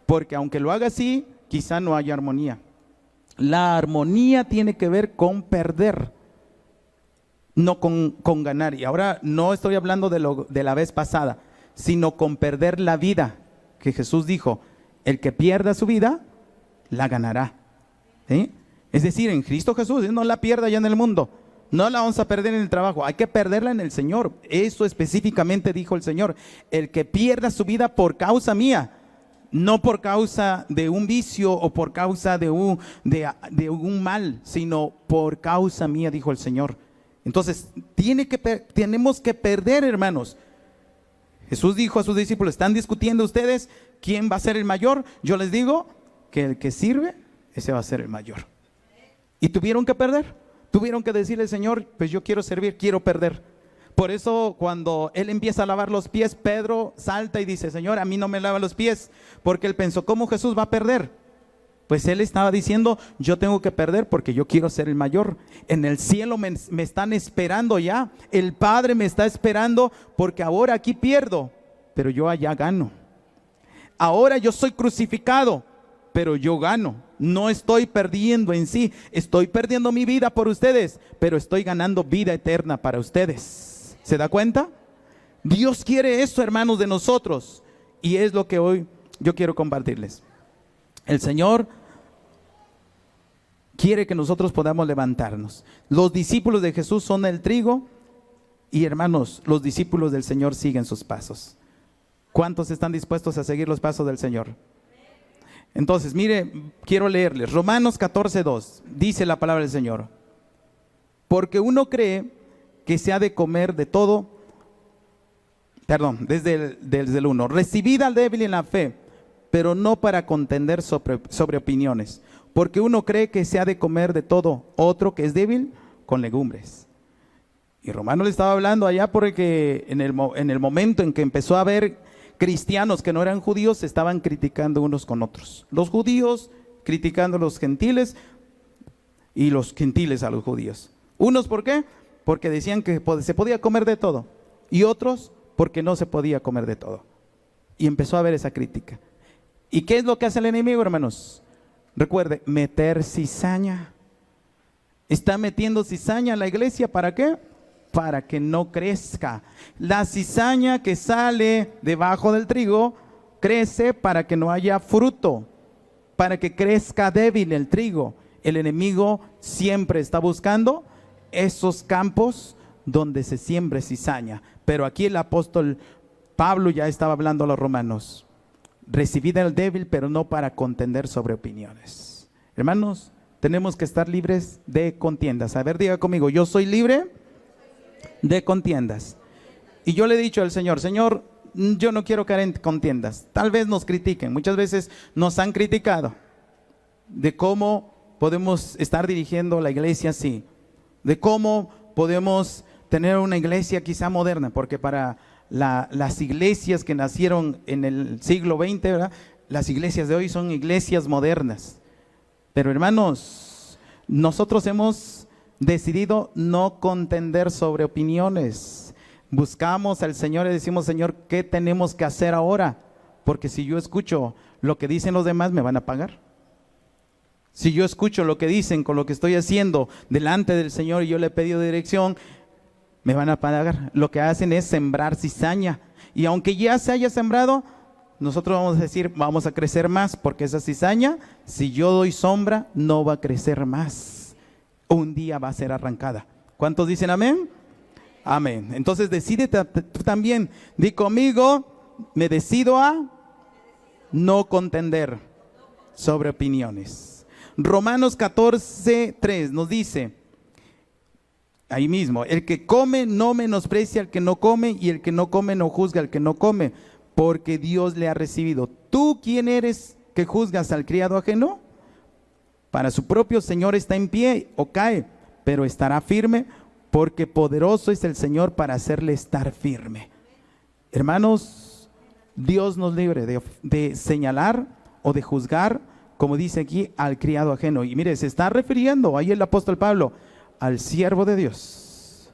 porque aunque lo haga así, quizá no haya armonía. La armonía tiene que ver con perder, no con ganar. Y ahora no estoy hablando de la vez pasada, sino con perder la vida. Que Jesús dijo, el que pierda su vida, la ganará. ¿Sí? Es decir, en Cristo Jesús, no la pierda ya en el mundo, no la vamos a perder en el trabajo, hay que perderla en el Señor. Eso específicamente dijo el Señor, el que pierda su vida por causa mía, no por causa de un vicio o por causa de un mal, sino por causa mía, dijo el Señor. Entonces, tenemos que perder, hermanos. Jesús dijo a sus discípulos, ¿están discutiendo ustedes quién va a ser el mayor? Yo les digo que el que sirve, ese va a ser el mayor. Y tuvieron que perder, tuvieron que decirle, Señor, pues yo quiero servir, quiero perder. Por eso cuando él empieza a lavar los pies, Pedro salta y dice, Señor, a mí no me lava los pies, porque él pensó, ¿cómo Jesús va a perder? Pues él estaba diciendo, yo tengo que perder porque yo quiero ser el mayor. En el cielo me están esperando ya. El Padre me está esperando porque ahora aquí pierdo, pero yo allá gano. Ahora yo soy crucificado, pero yo gano. No estoy perdiendo en sí, estoy perdiendo mi vida por ustedes, pero estoy ganando vida eterna para ustedes. ¿Se da cuenta? Dios quiere eso, hermanos, de nosotros. Y es lo que hoy yo quiero compartirles. El Señor quiere que nosotros podamos levantarnos. Los discípulos de Jesús son el trigo y, hermanos, los discípulos del Señor siguen sus pasos. ¿Cuántos están dispuestos a seguir los pasos del Señor? Entonces, mire, quiero leerles Romanos 14:2. Dice la palabra del Señor: porque uno cree que se ha de comer de todo. Perdón, desde el 1. Recibid al débil en la fe, pero no para contender sobre opiniones. Porque uno cree que se ha de comer de todo, otro que es débil, con legumbres. Y Romano le estaba hablando allá porque en el momento en que empezó a haber cristianos que no eran judíos, se estaban criticando unos con otros. Los judíos criticando a los gentiles y los gentiles a los judíos. Unos, ¿por qué? Porque decían que se podía comer de todo. Y otros, porque no se podía comer de todo. Y empezó a haber esa crítica. ¿Y qué es lo que hace el enemigo, hermanos? Recuerde, meter cizaña. Está metiendo cizaña en la iglesia, ¿para qué? Para que no crezca. La cizaña que sale debajo del trigo crece para que no haya fruto, para que crezca débil el trigo. El enemigo siempre está buscando esos campos donde se siembre cizaña. Pero aquí el apóstol Pablo ya estaba hablando a los romanos. Recibid al débil, pero no para contender sobre opiniones. Hermanos, tenemos que estar libres de contiendas. A ver, diga conmigo, yo soy libre de contiendas. Y yo le he dicho al Señor, Señor, yo no quiero caer en contiendas. Tal vez nos critiquen, muchas veces nos han criticado de cómo podemos estar dirigiendo la iglesia así, de cómo podemos tener una iglesia quizá moderna, porque para las iglesias que nacieron en el siglo XX, ¿verdad? Las iglesias de hoy son iglesias modernas. Pero hermanos, nosotros hemos decidido no contender sobre opiniones. Buscamos al Señor y decimos, Señor, ¿qué tenemos que hacer ahora? Porque si yo escucho lo que dicen los demás, me van a pagar. Si yo escucho lo que dicen con lo que estoy haciendo delante del Señor y yo le he pedido dirección, me van a pagar. Lo que hacen es sembrar cizaña. Y aunque ya se haya sembrado, nosotros vamos a decir, vamos a crecer más, porque esa cizaña, si yo doy sombra, no va a crecer más. Un día va a ser arrancada. ¿Cuántos dicen amén? Amén. Entonces decídete tú también. Di conmigo, me decido a no contender sobre opiniones. Romanos 14:3 nos dice, ahí mismo, el que come no menosprecia al que no come, y el que no come no juzga al que no come, porque Dios le ha recibido. ¿Tú quién eres que juzgas al criado ajeno? Para su propio Señor está en pie o cae, pero estará firme, porque poderoso es el Señor para hacerle estar firme. Hermanos, Dios nos libre de señalar o de juzgar, como dice aquí, al criado ajeno. Y mire, se está refiriendo ahí el apóstol Pablo al siervo de Dios.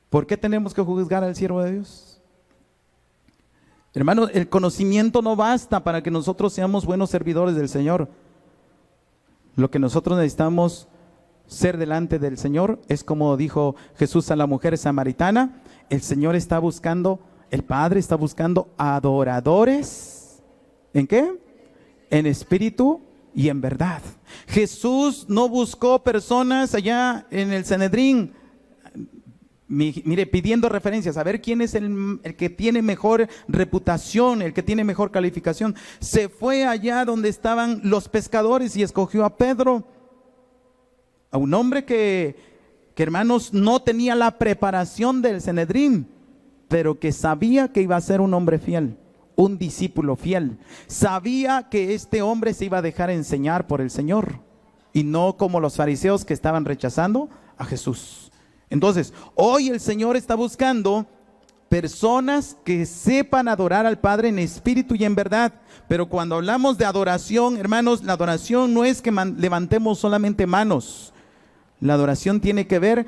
¿Por qué tenemos que juzgar al siervo de Dios? Hermanos, el conocimiento no basta para que nosotros seamos buenos servidores del Señor. Lo que nosotros necesitamos ser delante del Señor es como dijo Jesús a la mujer samaritana, el Señor está buscando, el Padre está buscando adoradores. ¿En qué? En espíritu y en verdad. Jesús no buscó personas allá en el Sanedrín, mire, pidiendo referencias, a ver quién es el que tiene mejor reputación, el que tiene mejor calificación. Se fue allá donde estaban los pescadores y escogió a Pedro, a un hombre que hermanos, no tenía la preparación del Sanedrín, pero que sabía que iba a ser un hombre fiel, un discípulo fiel. Sabía que este hombre se iba a dejar enseñar por el Señor, y no como los fariseos que estaban rechazando a Jesús. Entonces, hoy el Señor está buscando personas que sepan adorar al Padre en espíritu y en verdad. Pero cuando hablamos de adoración, hermanos, la adoración no es que levantemos solamente manos. La adoración tiene que ver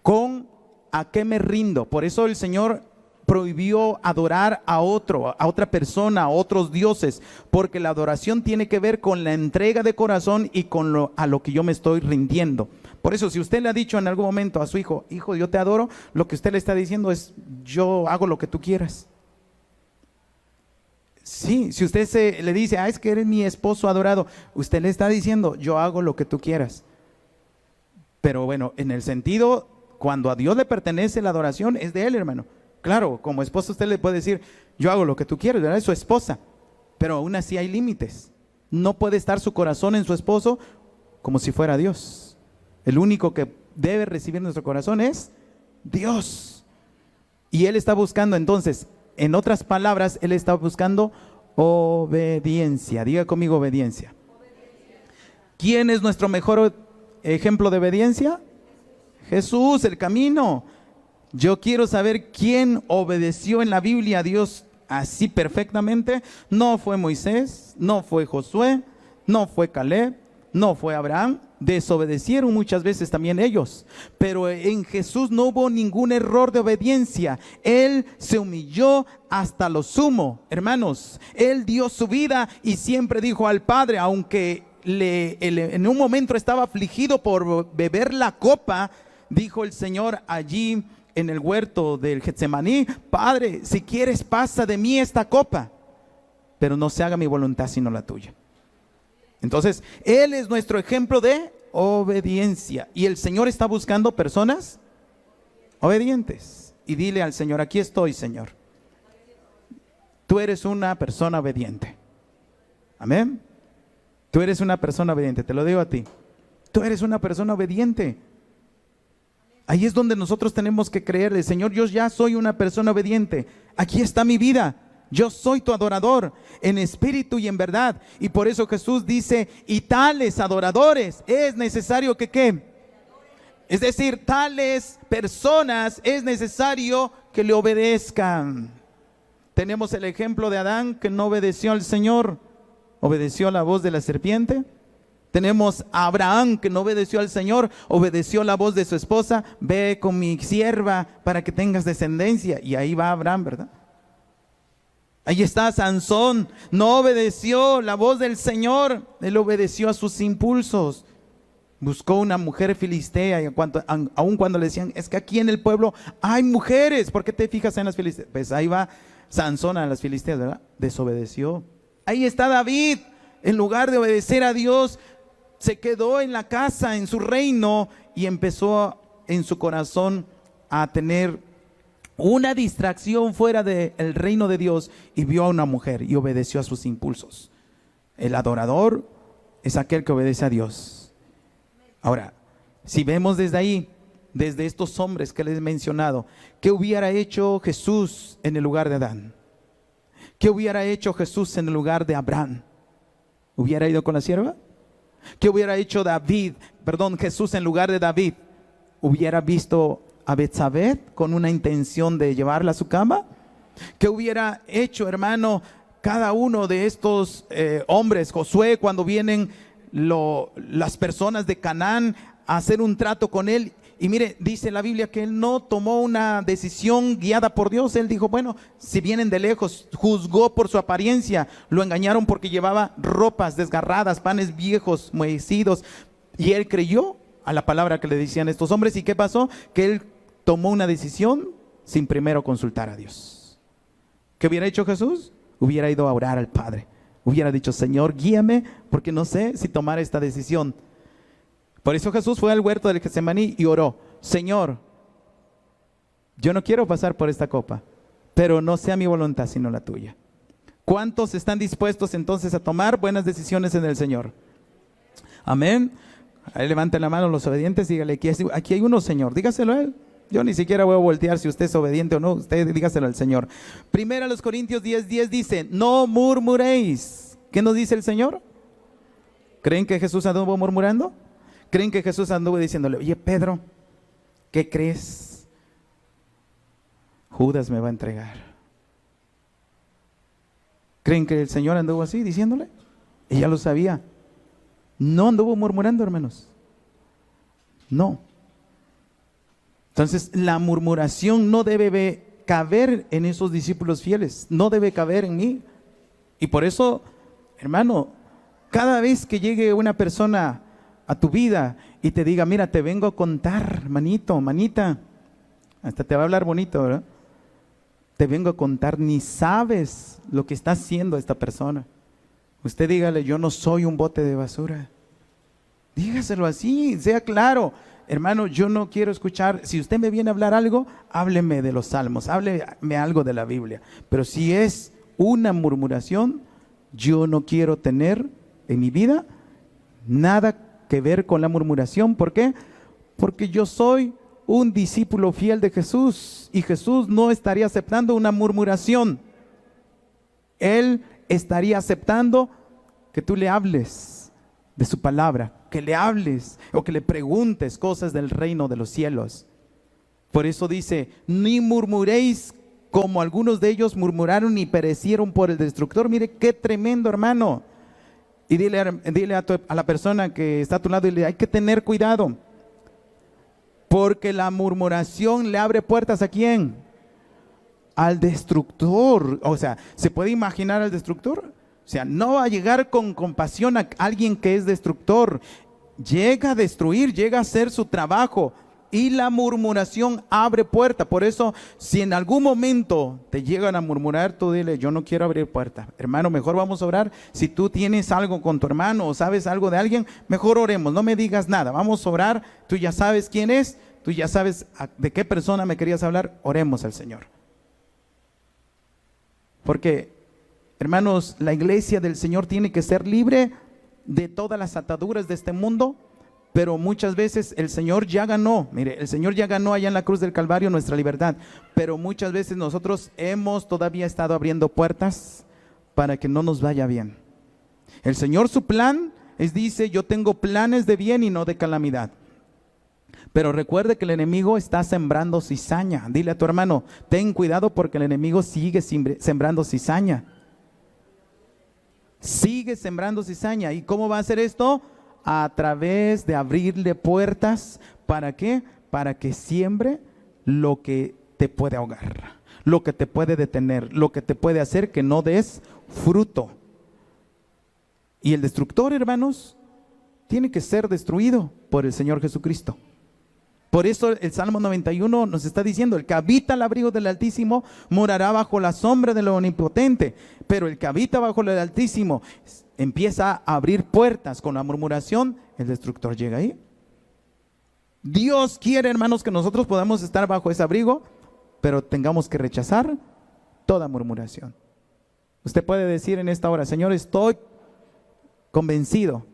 con a qué me rindo. Por eso el Señor prohibió adorar a otra persona, a otros dioses, porque la adoración tiene que ver con la entrega de corazón y con a lo que yo me estoy rindiendo. Por eso, si usted le ha dicho en algún momento a su hijo, hijo, yo te adoro, lo que usted le está diciendo es, yo hago lo que tú quieras. Sí, si usted le dice, es que eres mi esposo adorado, usted le está diciendo, yo hago lo que tú quieras. Pero bueno, en el sentido, cuando a Dios le pertenece la adoración, es de Él, hermano. Claro, como esposo usted le puede decir, yo hago lo que tú quieres, ¿verdad? Es su esposa. Pero aún así hay límites. No puede estar su corazón en su esposo como si fuera Dios. El único que debe recibir nuestro corazón es Dios. Y Él está buscando entonces, en otras palabras, Él está buscando obediencia. Diga conmigo obediencia. ¿Quién es nuestro mejor ejemplo de obediencia? Jesús, el camino. Yo quiero saber quién obedeció en la Biblia a Dios así perfectamente. No fue Moisés, no fue Josué, no fue Caleb, no fue Abraham. Desobedecieron muchas veces también ellos, pero en Jesús no hubo ningún error de obediencia. Él se humilló hasta lo sumo, hermanos. Él dio su vida y siempre dijo al Padre, aunque en un momento estaba afligido por beber la copa, dijo el Señor allí en el huerto del Getsemaní: Padre, si quieres pasa de mí esta copa, pero no se haga mi voluntad sino la tuya. Entonces, Él es nuestro ejemplo de obediencia. Y el Señor está buscando personas obedientes. Y dile al Señor: aquí estoy, Señor. Tú eres una persona obediente. Amén. Tú eres una persona obediente, te lo digo a ti. Tú eres una persona obediente. Ahí es donde nosotros tenemos que creerle: Señor, yo ya soy una persona obediente. Aquí está mi vida. Yo soy tu adorador en espíritu y en verdad. Y por eso Jesús dice: y tales adoradores es necesario que ¿qué? Es decir, tales personas es necesario que le obedezcan. Tenemos el ejemplo de Adán, que no obedeció al Señor, obedeció a la voz de la serpiente. Tenemos a Abraham, que no obedeció al Señor, obedeció la voz de su esposa: ve con mi sierva para que tengas descendencia. Y ahí va Abraham, ¿verdad? Ahí está Sansón, no obedeció la voz del Señor, él obedeció a sus impulsos. Buscó una mujer filistea, y aun cuando le decían: es que aquí en el pueblo hay mujeres, ¿por qué te fijas en las filisteas? Pues ahí va Sansón a las filisteas, ¿verdad? Desobedeció. Ahí está David, en lugar de obedecer a Dios, se quedó en la casa, en su reino, y empezó en su corazón a tener una distracción fuera del reino de Dios, y vio a una mujer y obedeció a sus impulsos. El adorador es aquel que obedece a Dios. Ahora, si vemos desde ahí, desde estos hombres que les he mencionado, ¿qué hubiera hecho Jesús en el lugar de Adán? ¿Qué hubiera hecho Jesús en el lugar de Abraham? ¿Hubiera ido con la sierva? ¿Qué hubiera hecho Jesús en lugar de David? ¿Hubiera visto a Betsabé con una intención de llevarla a su cama? ¿Qué hubiera hecho, hermano, cada uno de estos hombres? Josué, cuando vienen las personas de Canaán a hacer un trato con él, y mire, dice la Biblia que él no tomó una decisión guiada por Dios. Él dijo: bueno, si vienen de lejos, juzgó por su apariencia, lo engañaron porque llevaba ropas desgarradas, panes viejos, enmohecidos, y él creyó a la palabra que le decían estos hombres. ¿Y qué pasó? Que él tomó una decisión sin primero consultar a Dios. ¿Qué hubiera hecho Jesús? Hubiera ido a orar al Padre. Hubiera dicho: Señor, guíame, porque no sé si tomar esta decisión. Por eso Jesús fue al huerto del Getsemaní y oró: Señor, yo no quiero pasar por esta copa, pero no sea mi voluntad sino la tuya. ¿Cuántos están dispuestos entonces a tomar buenas decisiones en el Señor? Amén. Ahí levanten la mano los obedientes, dígale: aquí hay uno, Señor, dígaselo a él. Yo ni siquiera voy a voltear si usted es obediente o no, usted dígaselo al Señor. Primera los Corintios 10:10 dice: no murmuréis. ¿Qué nos dice el Señor? ¿Creen que Jesús anduvo murmurando? ¿Creen que Jesús anduvo diciéndole: oye Pedro, ¿qué crees? Judas me va a entregar. ¿Creen que el Señor anduvo así diciéndole? Ella lo sabía. No anduvo murmurando, hermanos. No. Entonces, la murmuración no debe caber en esos discípulos fieles. No debe caber en mí. Y por eso, hermano, cada vez que llegue una persona a tu vida y te diga: mira, te vengo a contar, manito, manita, hasta te va a hablar bonito, ¿verdad? Te vengo a contar, ni sabes lo que está haciendo esta persona. Usted dígale: yo no soy un bote de basura. Dígaselo así, sea claro. Hermano, yo no quiero escuchar, si usted me viene a hablar algo, hábleme de los salmos, hábleme algo de la Biblia. Pero si es una murmuración, yo no quiero tener en mi vida nada que ver con la murmuración. ¿Por qué? Porque yo soy un discípulo fiel de Jesús y Jesús no estaría aceptando una murmuración. Él estaría aceptando que tú le hables de su palabra, que le hables o que le preguntes cosas del reino de los cielos. Por eso dice, ni murmuréis como algunos de ellos murmuraron y perecieron por el destructor. Mire qué tremendo, hermano. Y dile a la persona que está a tu lado, dile, hay que tener cuidado. Porque la murmuración le abre puertas ¿a quién? Al destructor. O sea, ¿se puede imaginar al destructor? O sea, no va a llegar con compasión a alguien que es destructor. Llega a destruir, llega a hacer su trabajo. Y la murmuración abre puerta. Por eso, si en algún momento te llegan a murmurar, tú dile, yo no quiero abrir puerta. Hermano, mejor vamos a orar. Si tú tienes algo con tu hermano o sabes algo de alguien, mejor oremos. No me digas nada. Vamos a orar. Tú ya sabes quién es. Tú ya sabes de qué persona me querías hablar. Oremos al Señor. Porque, hermanos, la iglesia del Señor tiene que ser libre de todas las ataduras de este mundo. Pero muchas veces el Señor ya ganó, mire, el Señor ya ganó allá en la cruz del Calvario nuestra libertad. Pero muchas veces nosotros hemos todavía estado abriendo puertas para que no nos vaya bien. El Señor, su plan dice, yo tengo planes de bien y no de calamidad. Pero recuerde que el enemigo está sembrando cizaña. Dile a tu hermano, ten cuidado porque el enemigo sigue sembrando cizaña. Sigue sembrando cizaña. ¿Y cómo va a hacer esto? A través de abrirle puertas. ¿Para qué? Para que siembre lo que te puede ahogar, lo que te puede detener, lo que te puede hacer que no des fruto. Y el destructor, hermanos, tiene que ser destruido por el Señor Jesucristo. Por eso el Salmo 91 nos está diciendo, el que habita al abrigo del Altísimo morará bajo la sombra del Omnipotente. Pero el que habita bajo el Altísimo empieza a abrir puertas con la murmuración, el destructor llega ahí. Dios quiere, hermanos, que nosotros podamos estar bajo ese abrigo, pero tengamos que rechazar toda murmuración. Usted puede decir en esta hora, Señor, estoy convencido.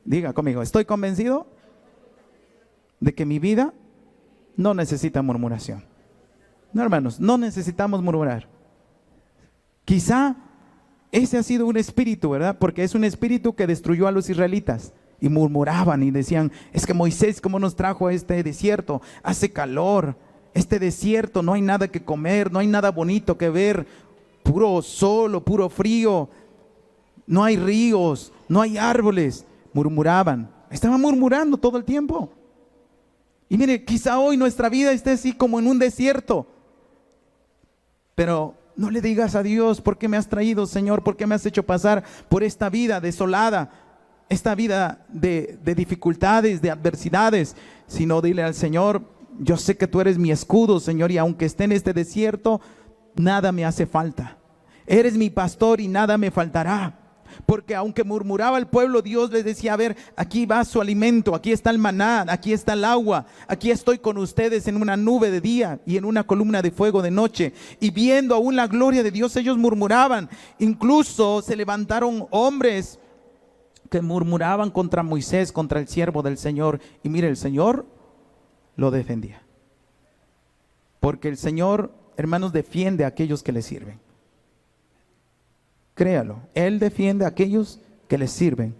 Diga conmigo, estoy convencido de que mi vida no necesita murmuración. No, hermanos, no necesitamos murmurar. Quizá ese ha sido un espíritu, ¿verdad? Porque es un espíritu que destruyó a los israelitas y murmuraban y decían, es que Moisés, ¿cómo nos trajo a este desierto? Hace calor, este desierto, no hay nada que comer, no hay nada bonito que ver, puro sol, puro frío, no hay ríos, no hay árboles. Murmuraban, estaban murmurando todo el tiempo. Y mire, quizá hoy nuestra vida esté así como en un desierto. Pero no le digas a Dios, ¿por qué me has traído, Señor? ¿Por qué me has hecho pasar por esta vida desolada? Esta vida de dificultades, de adversidades. Sino dile al Señor, yo sé que tú eres mi escudo, Señor, y aunque esté en este desierto, nada me hace falta. Eres mi pastor y nada me faltará. Porque aunque murmuraba el pueblo, Dios les decía, a ver, aquí va su alimento, aquí está el maná, aquí está el agua, aquí estoy con ustedes en una nube de día y en una columna de fuego de noche. Y viendo aún la gloria de Dios, ellos murmuraban. Incluso se levantaron hombres que murmuraban contra Moisés, contra el siervo del Señor. Y mire, el Señor lo defendía. Porque el Señor, hermanos, defiende a aquellos que le sirven. Créalo, Él defiende a aquellos que les sirven.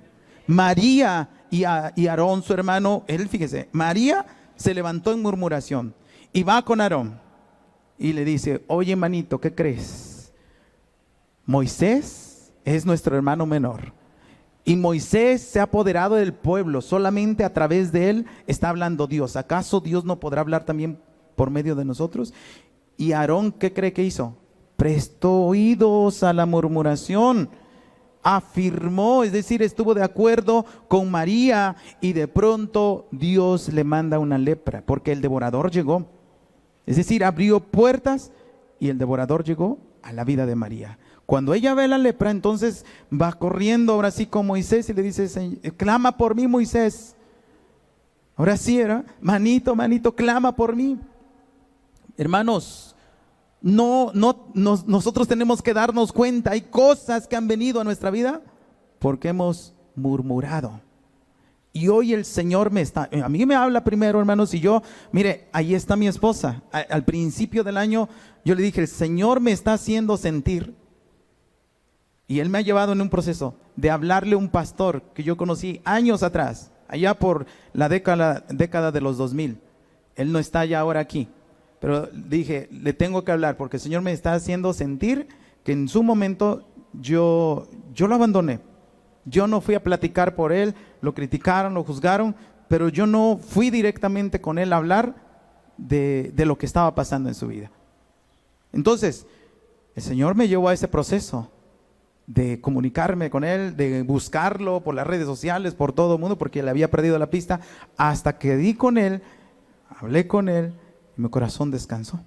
María y Aarón, su hermano, fíjese, María se levantó en murmuración y va con Aarón y le dice, oye, manito, ¿qué crees? Moisés es nuestro hermano menor y Moisés se ha apoderado del pueblo, solamente a través de él está hablando Dios. ¿Acaso Dios no podrá hablar también por medio de nosotros? Y Aarón, ¿qué cree que hizo? Prestó oídos a la murmuración, afirmó, es decir, estuvo de acuerdo con María y de pronto Dios le manda una lepra porque el devorador llegó. Es decir, abrió puertas y el devorador llegó a la vida de María. Cuando ella ve la lepra, entonces va corriendo ahora sí con Moisés y le dice, clama por mí, Moisés. Ahora sí, era, manito, clama por mí. Hermanos, nosotros tenemos que darnos cuenta, hay cosas que han venido a nuestra vida porque hemos murmurado. Y hoy el Señor a mí me habla primero, hermanos, y yo, mire, ahí está mi esposa. Al principio del año yo le dije, el Señor me está haciendo sentir. Y Él me ha llevado en un proceso de hablarle a un pastor que yo conocí años atrás, allá por la década de los 2000. Él no está ya ahora aquí, pero dije, le tengo que hablar porque el Señor me está haciendo sentir que en su momento yo lo abandoné. Yo no fui a platicar por él, lo criticaron, lo juzgaron, pero yo no fui directamente con él a hablar de lo que estaba pasando en su vida. Entonces, el Señor me llevó a ese proceso de comunicarme con él, de buscarlo por las redes sociales, por todo el mundo, porque le había perdido la pista, hasta que di con él, hablé con él, y mi corazón descansó.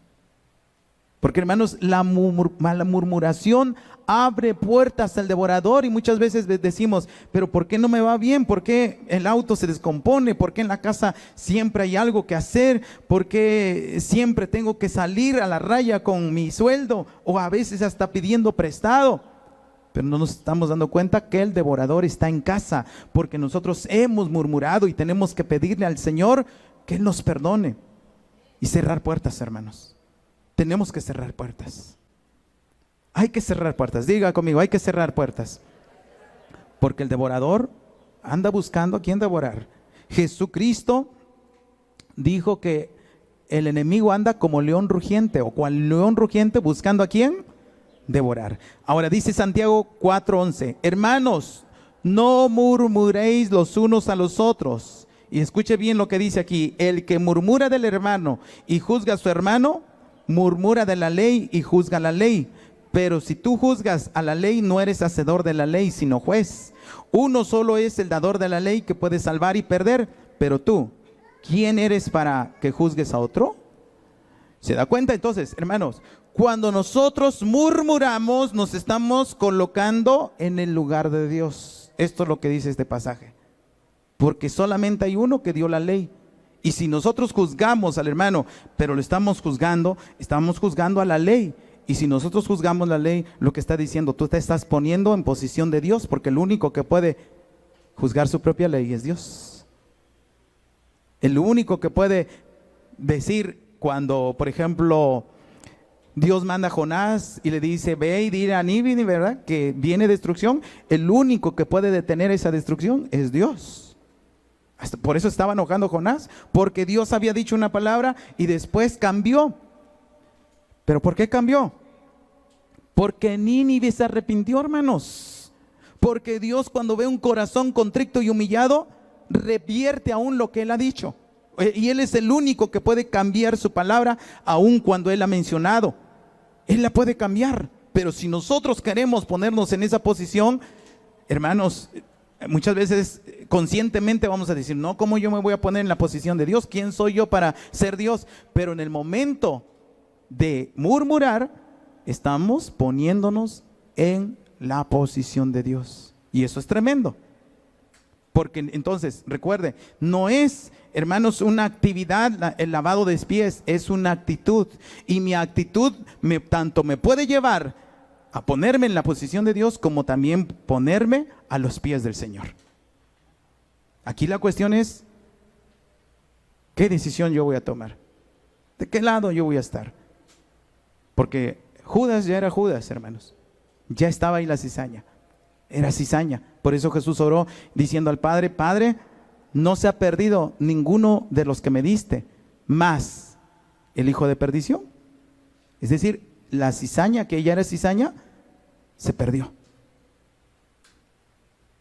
Porque, hermanos, la murmuración abre puertas al devorador, y muchas veces decimos, pero ¿por qué no me va bien? ¿Por qué el auto se descompone? ¿Por qué en la casa siempre hay algo que hacer? ¿Por qué siempre tengo que salir a la raya con mi sueldo? O a veces hasta pidiendo prestado. Pero no nos estamos dando cuenta que el devorador está en casa, porque nosotros hemos murmurado y tenemos que pedirle al Señor que Él nos perdone. Y cerrar puertas, hermanos. Tenemos que cerrar puertas. Hay que cerrar puertas. Diga conmigo, hay que cerrar puertas. Porque el devorador anda buscando a quién devorar. Jesucristo dijo que el enemigo anda como león rugiente, o cual león rugiente buscando a quién devorar. Ahora dice Santiago 4:11, hermanos, no murmuréis los unos a los otros. Y escuche bien lo que dice aquí, el que murmura del hermano y juzga a su hermano, murmura de la ley y juzga la ley. Pero si tú juzgas a la ley, no eres hacedor de la ley, sino juez. Uno solo es el dador de la ley, que puede salvar y perder. Pero tú, ¿quién eres para que juzgues a otro? ¿Se da cuenta? Entonces, hermanos, cuando nosotros murmuramos, nos estamos colocando en el lugar de Dios. Esto es lo que dice este pasaje. Porque solamente hay uno que dio la ley. Y si nosotros juzgamos al hermano, pero lo estamos juzgando a la ley. Y si nosotros juzgamos la ley, lo que está diciendo, tú te estás poniendo en posición de Dios, porque el único que puede juzgar su propia ley es Dios. El único que puede decir cuando, por ejemplo, Dios manda a Jonás y le dice, ve y dile a Nínive, ¿verdad?, que viene destrucción. El único que puede detener esa destrucción es Dios. Por eso estaba enojando Jonás, porque Dios había dicho una palabra y después cambió. ¿Pero por qué cambió? Porque Nínive se arrepintió, hermanos. Porque Dios, cuando ve un corazón contrito y humillado, revierte aún lo que Él ha dicho. Y Él es el único que puede cambiar su palabra, aun cuando Él ha mencionado. Él la puede cambiar. Pero si nosotros queremos ponernos en esa posición, hermanos, muchas veces conscientemente vamos a decir, no, ¿cómo yo me voy a poner en la posición de Dios? ¿Quién soy yo para ser Dios? Pero en el momento de murmurar, estamos poniéndonos en la posición de Dios. Y eso es tremendo. Porque entonces, recuerde, no es, hermanos, una actividad, el lavado de pies, es una actitud. Y mi actitud tanto me puede llevar a ponerme en la posición de Dios, como también ponerme a los pies del Señor. Aquí la cuestión es, ¿qué decisión yo voy a tomar? ¿De qué lado yo voy a estar? Porque Judas ya era Judas, hermanos. Ya estaba ahí la cizaña. Era cizaña. Por eso Jesús oró diciendo al Padre, Padre, no se ha perdido ninguno de los que me diste, más el hijo de perdición. Es decir, la cizaña, que ya era cizaña, se perdió.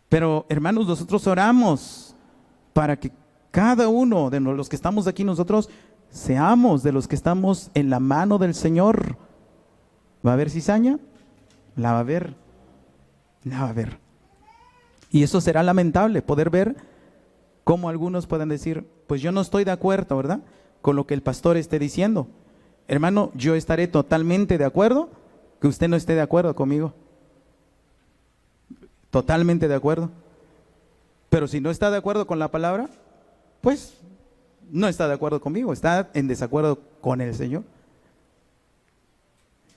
Pero, hermanos, nosotros oramos para que cada uno de los que estamos aquí, nosotros seamos de los que estamos en la mano del Señor. ¿Va a haber cizaña? La va a haber. La va a haber. Y eso será lamentable, poder ver cómo algunos pueden decir, pues yo no estoy de acuerdo, ¿verdad?, con lo que el pastor esté diciendo. Hermano, yo estaré totalmente de acuerdo que usted no esté de acuerdo conmigo. Totalmente de acuerdo. Pero si no está de acuerdo con la palabra, pues no está de acuerdo conmigo, está en desacuerdo con el Señor.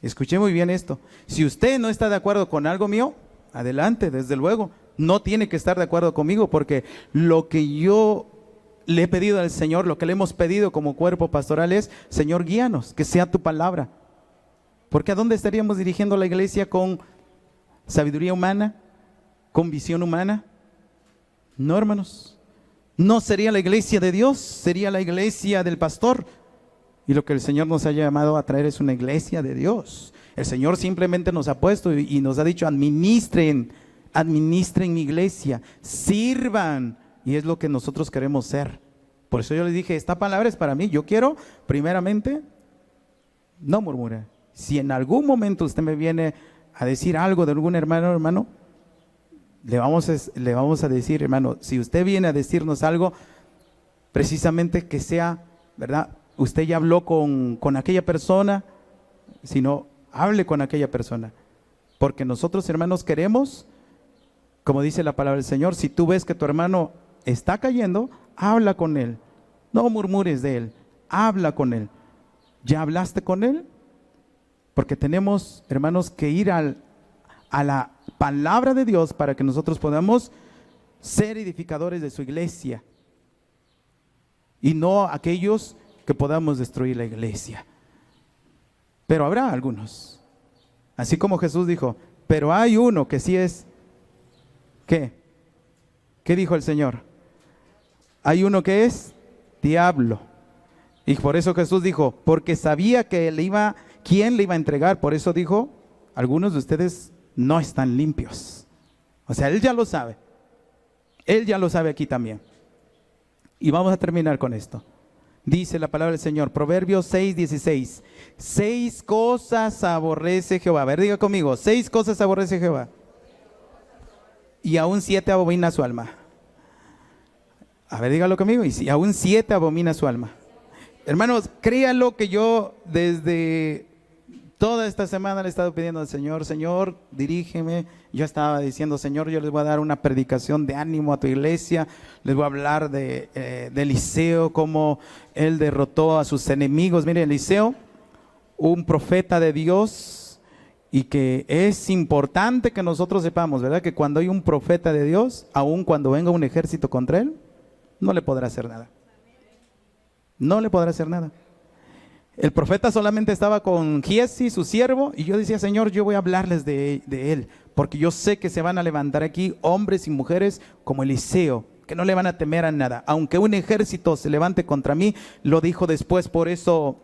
Escuché muy bien esto. Si usted no está de acuerdo con algo mío, adelante, desde luego, no tiene que estar de acuerdo conmigo, porque lo que yo le he pedido al Señor, lo que le hemos pedido como cuerpo pastoral es: Señor, guíanos, que sea tu palabra. Porque ¿a dónde estaríamos dirigiendo la iglesia con sabiduría humana, con visión humana? No, hermanos. No sería la iglesia de Dios, sería la iglesia del pastor. Y lo que el Señor nos ha llamado a traer es una iglesia de Dios. El Señor simplemente nos ha puesto y nos ha dicho: administren mi iglesia, sirvan. Y es lo que nosotros queremos ser. Por eso yo les dije, esta palabra es para mí. Yo quiero, primeramente, no murmurar. Si en algún momento usted me viene a decir algo de algún hermano, le vamos a decir, hermano, si usted viene a decirnos algo, precisamente que sea, ¿verdad? Usted ya habló con aquella persona, si no, hable con aquella persona. Porque nosotros, hermanos, queremos, como dice la palabra del Señor, si tú ves que tu hermano está cayendo, habla con él. No murmures de él, habla con él. ¿Ya hablaste con él? Porque tenemos, hermanos, que ir a la palabra de Dios para que nosotros podamos ser edificadores de su iglesia. Y no aquellos que podamos destruir la iglesia. Pero habrá algunos. Así como Jesús dijo, pero hay uno que sí es, ¿qué? ¿Qué dijo el Señor? Hay uno que es diablo. Y por eso Jesús dijo, porque sabía que quién le iba a entregar. Por eso dijo, algunos de ustedes no están limpios. O sea, Él ya lo sabe. Él ya lo sabe aquí también. Y vamos a terminar con esto. Dice la palabra del Señor, Proverbios 6:16. 6 cosas aborrece Jehová. A ver, diga conmigo, 6 cosas aborrece Jehová. Y aún 7 abomina su alma. A ver, dígalo conmigo. Y si aún 7 abomina su alma. Hermanos, créanlo que yo desde toda esta semana le he estado pidiendo al Señor, Señor, dirígeme. Yo estaba diciendo, Señor, yo les voy a dar una predicación de ánimo a tu iglesia. Les voy a hablar de Eliseo, cómo él derrotó a sus enemigos. Mire, Eliseo, un profeta de Dios, y que es importante que nosotros sepamos, ¿verdad? Que cuando hay un profeta de Dios, aun cuando venga un ejército contra él, no le podrá hacer nada. No le podrá hacer nada. El profeta solamente estaba con Giesi, su siervo, y yo decía, Señor, yo voy a hablarles de él, porque yo sé que se van a levantar aquí hombres y mujeres como Eliseo, que no le van a temer a nada. Aunque un ejército se levante contra mí, lo dijo después, por eso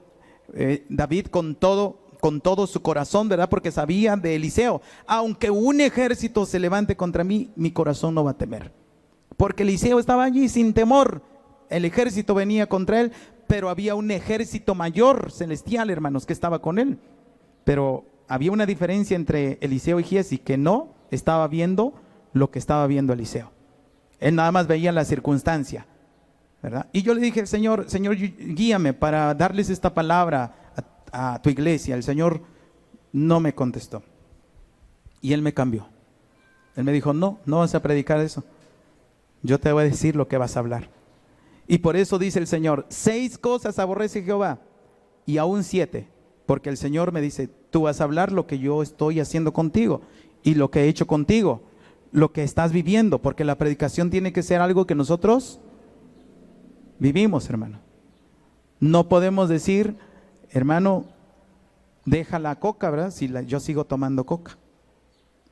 David con todo su corazón, ¿verdad? Porque sabía de Eliseo, aunque un ejército se levante contra mí, mi corazón no va a temer. Porque Eliseo estaba allí sin temor. El ejército venía contra él, pero había un ejército mayor, celestial, hermanos, que estaba con él. Pero había una diferencia entre Eliseo y Giesi, que no estaba viendo lo que estaba viendo Eliseo. Él nada más veía la circunstancia, ¿verdad? Y yo le dije, Señor, guíame para darles esta palabra a tu iglesia. El Señor no me contestó. Y Él me cambió. Él me dijo, no vas a predicar eso. Yo te voy a decir lo que vas a hablar. Y por eso dice el Señor, 6 cosas aborrece Jehová, y aún 7, porque el Señor me dice, tú vas a hablar lo que yo estoy haciendo contigo, y lo que he hecho contigo, lo que estás viviendo, porque la predicación tiene que ser algo que nosotros vivimos, hermano. No podemos decir, hermano, deja la coca, ¿verdad? Si yo sigo tomando coca.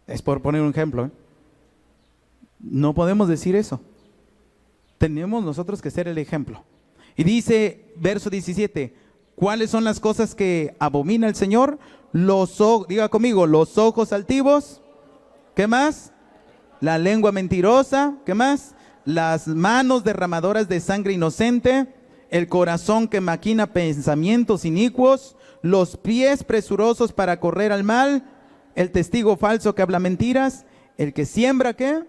Es por poner un ejemplo, ¿eh? No podemos decir eso. Tenemos nosotros que ser el ejemplo. Y dice, verso 17, ¿cuáles son las cosas que abomina el Señor? Diga conmigo, los ojos altivos. ¿Qué más? La lengua mentirosa. ¿Qué más? Las manos derramadoras de sangre inocente. El corazón que maquina pensamientos inicuos. Los pies presurosos para correr al mal. El testigo falso que habla mentiras. El que siembra, ¿qué?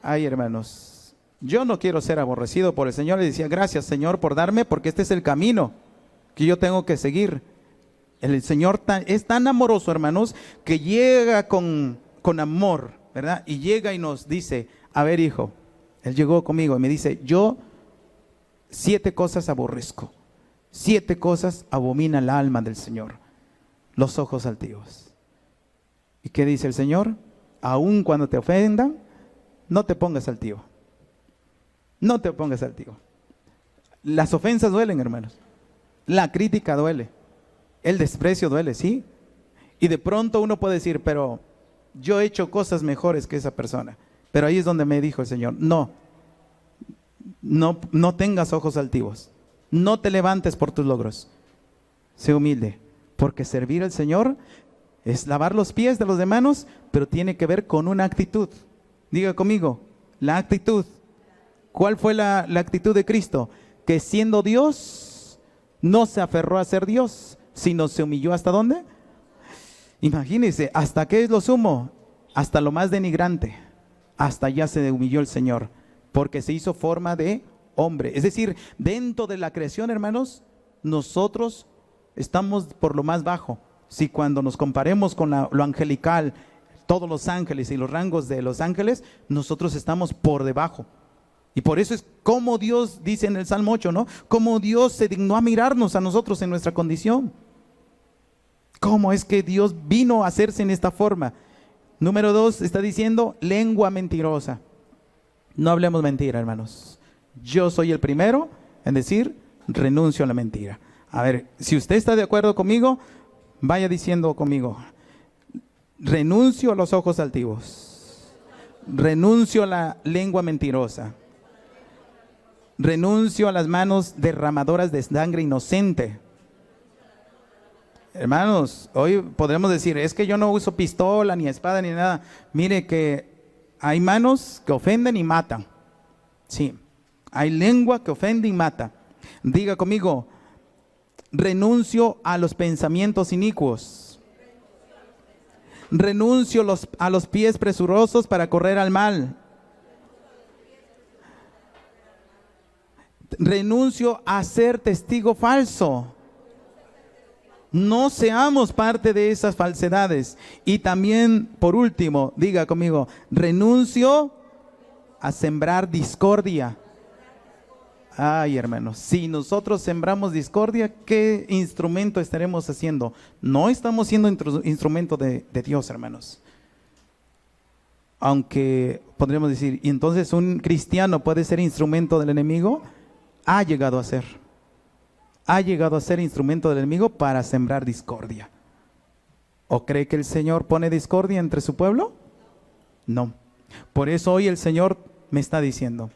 Ay, hermanos, yo no quiero ser aborrecido por el Señor. Le decía, gracias, Señor, por darme, porque este es el camino que yo tengo que seguir. El Señor es tan amoroso, hermanos, que llega con amor, ¿verdad? Y llega y nos dice, a ver, hijo, Él llegó conmigo y me dice, yo 7 cosas aborrezco, 7 cosas abomina el alma del Señor, los ojos altivos. ¿Y qué dice el Señor? aun cuando te ofendan, no te pongas altivo. No te pongas altivo. Las ofensas duelen, hermanos. La crítica duele. El desprecio duele, ¿sí? Y de pronto uno puede decir, pero yo he hecho cosas mejores que esa persona. Pero ahí es donde me dijo el Señor, no tengas ojos altivos. No te levantes por tus logros. Sé humilde, porque servir al Señor es lavar los pies de los demás, pero tiene que ver con una actitud. Diga conmigo, la actitud. ¿Cuál fue la actitud de Cristo? Que siendo Dios, no se aferró a ser Dios, sino se humilló ¿hasta dónde? Imagínense, ¿hasta qué es lo sumo? Hasta lo más denigrante. Hasta allá se humilló el Señor, porque se hizo forma de hombre. Es decir, dentro de la creación, hermanos, nosotros estamos por lo más bajo. Si cuando nos comparemos con lo angelical, todos los ángeles y los rangos de los ángeles, nosotros estamos por debajo. Y por eso es como Dios dice en el Salmo 8, ¿no? Como Dios se dignó a mirarnos a nosotros en nuestra condición. ¿Cómo es que Dios vino a hacerse en esta forma? Número 2, está diciendo lengua mentirosa. No hablemos mentira, hermanos. Yo soy el primero en decir renuncio a la mentira. A ver, si usted está de acuerdo conmigo, vaya diciendo conmigo: renuncio a los ojos altivos. Renuncio a la lengua mentirosa. Renuncio a las manos derramadoras de sangre inocente. Hermanos, hoy podremos decir, es que yo no uso pistola, ni espada, ni nada. Mire que hay manos que ofenden y matan. Sí, hay lengua que ofende y mata. Diga conmigo, renuncio a los pensamientos inicuos. Renuncio a los pies presurosos para correr al mal. Renuncio a ser testigo falso. No seamos parte de esas falsedades. Y también, por último, diga conmigo, renuncio a sembrar discordia. Ay, hermanos, si nosotros sembramos discordia, ¿qué instrumento estaremos haciendo? No estamos siendo instrumento de Dios, hermanos. Aunque podríamos decir, ¿y entonces un cristiano puede ser instrumento del enemigo? Ha llegado a ser. Ha llegado a ser instrumento del enemigo para sembrar discordia. ¿O cree que el Señor pone discordia entre su pueblo? No. Por eso hoy el Señor me está diciendo,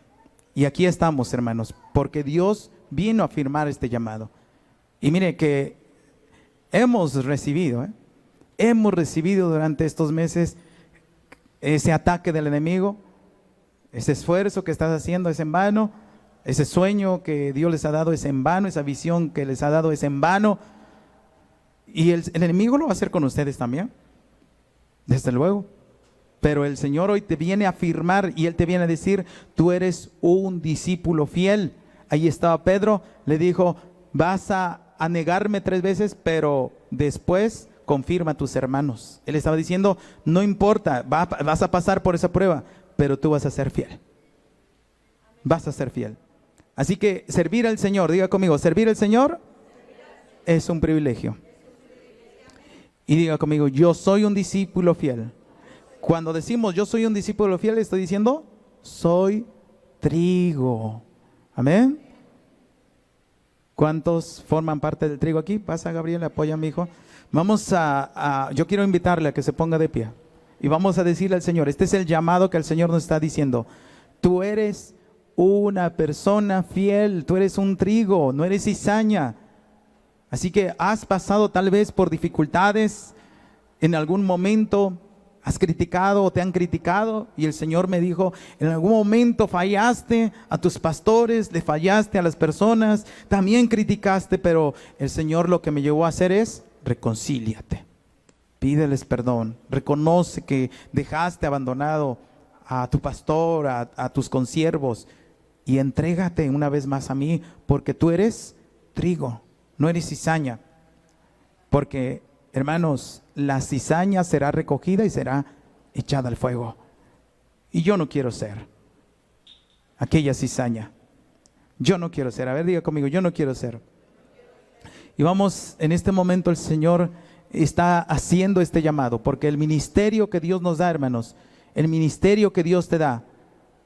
y aquí estamos, hermanos, porque Dios vino a firmar este llamado. Y mire que hemos recibido durante estos meses ese ataque del enemigo, ese esfuerzo que estás haciendo es en vano. Ese sueño que Dios les ha dado es en vano, esa visión que les ha dado es en vano. Y el enemigo lo va a hacer con ustedes también, desde luego. Pero el Señor hoy te viene a afirmar y Él te viene a decir, tú eres un discípulo fiel. Ahí estaba Pedro, le dijo, vas a negarme 3 veces, pero después confirma a tus hermanos. Él estaba diciendo, no importa, vas a pasar por esa prueba, pero tú vas a ser fiel. Vas a ser fiel. Así que servir al Señor, diga conmigo, servir al Señor es un privilegio. Y diga conmigo, yo soy un discípulo fiel. Cuando decimos yo soy un discípulo fiel, estoy diciendo, soy trigo. Amén. ¿Cuántos forman parte del trigo aquí? Pasa, Gabriel, apoya a mi hijo. Yo quiero invitarle a que se ponga de pie. Y vamos a decirle al Señor, este es el llamado que el Señor nos está diciendo. Tú eres una persona fiel, tú eres un trigo, no eres cizaña. Así que has pasado tal vez por dificultades, en algún momento has criticado o te han criticado y el Señor me dijo, en algún momento fallaste a tus pastores, le fallaste a las personas, también criticaste, pero el Señor lo que me llevó a hacer es reconcíliate, pídeles perdón, reconoce que dejaste abandonado a tu pastor, a tus consiervos, y entrégate una vez más a mí, porque tú eres trigo, no eres cizaña. Porque, hermanos, la cizaña será recogida y será echada al fuego. Y yo no quiero ser aquella cizaña. Yo no quiero ser. A ver, diga conmigo, yo no quiero ser. Y vamos, en este momento el Señor está haciendo este llamado, porque el ministerio que Dios nos da, hermanos, el ministerio que Dios te da,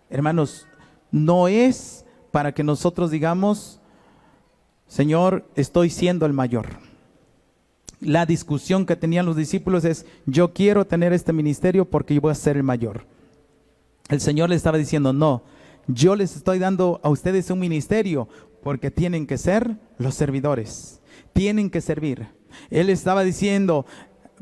hermanos, no es para que nosotros digamos, Señor, estoy siendo el mayor. La discusión que tenían los discípulos es, yo quiero tener este ministerio porque yo voy a ser el mayor. El Señor les estaba diciendo, no, yo les estoy dando a ustedes un ministerio porque tienen que ser los servidores, tienen que servir. Él estaba diciendo,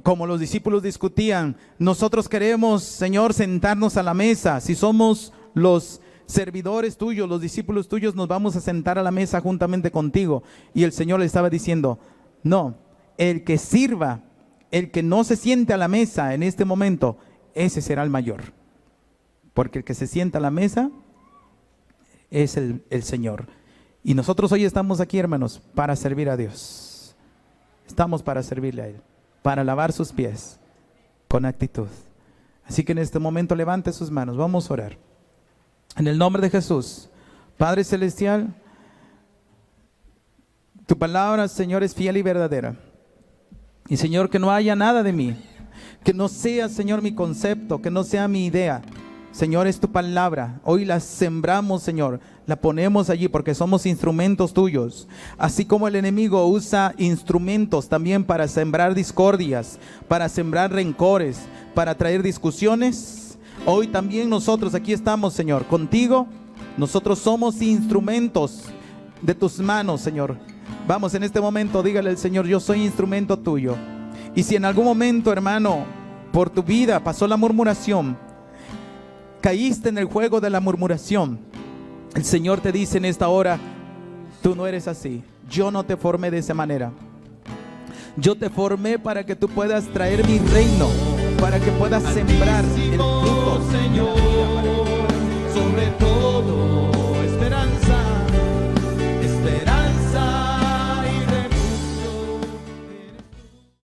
como los discípulos discutían, nosotros queremos, Señor, sentarnos a la mesa. Si somos los servidores tuyos, los discípulos tuyos, nos vamos a sentar a la mesa juntamente contigo. Y el Señor le estaba diciendo, no, el que sirva, el que no se siente a la mesa en este momento, ese será el mayor. Porque el que se sienta a la mesa es el Señor. Y nosotros hoy estamos aquí, hermanos, para servir a Dios. Estamos para servirle a Él, para lavar sus pies con actitud. Así que en este momento levante sus manos, vamos a orar. En el nombre de Jesús, Padre Celestial, tu palabra, Señor, es fiel y verdadera. Y Señor, que no haya nada de mí, que no sea, Señor, mi concepto, que no sea mi idea. Señor, es tu palabra. Hoy la sembramos, Señor. La ponemos allí porque somos instrumentos tuyos. Así como el enemigo usa instrumentos también para sembrar discordias, para sembrar rencores, para traer discusiones. Hoy también nosotros aquí estamos, Señor, contigo. Nosotros somos instrumentos de tus manos, Señor. Vamos, en este momento, dígale al Señor, yo soy instrumento tuyo. Y si en algún momento, hermano, por tu vida pasó la murmuración, caíste en el juego de la murmuración, el Señor te dice en esta hora, tú no eres así. Yo no te formé de esa manera. Yo te formé para que tú puedas traer mi reino, para que puedas sembrar el fruto, Señor, sobre todo.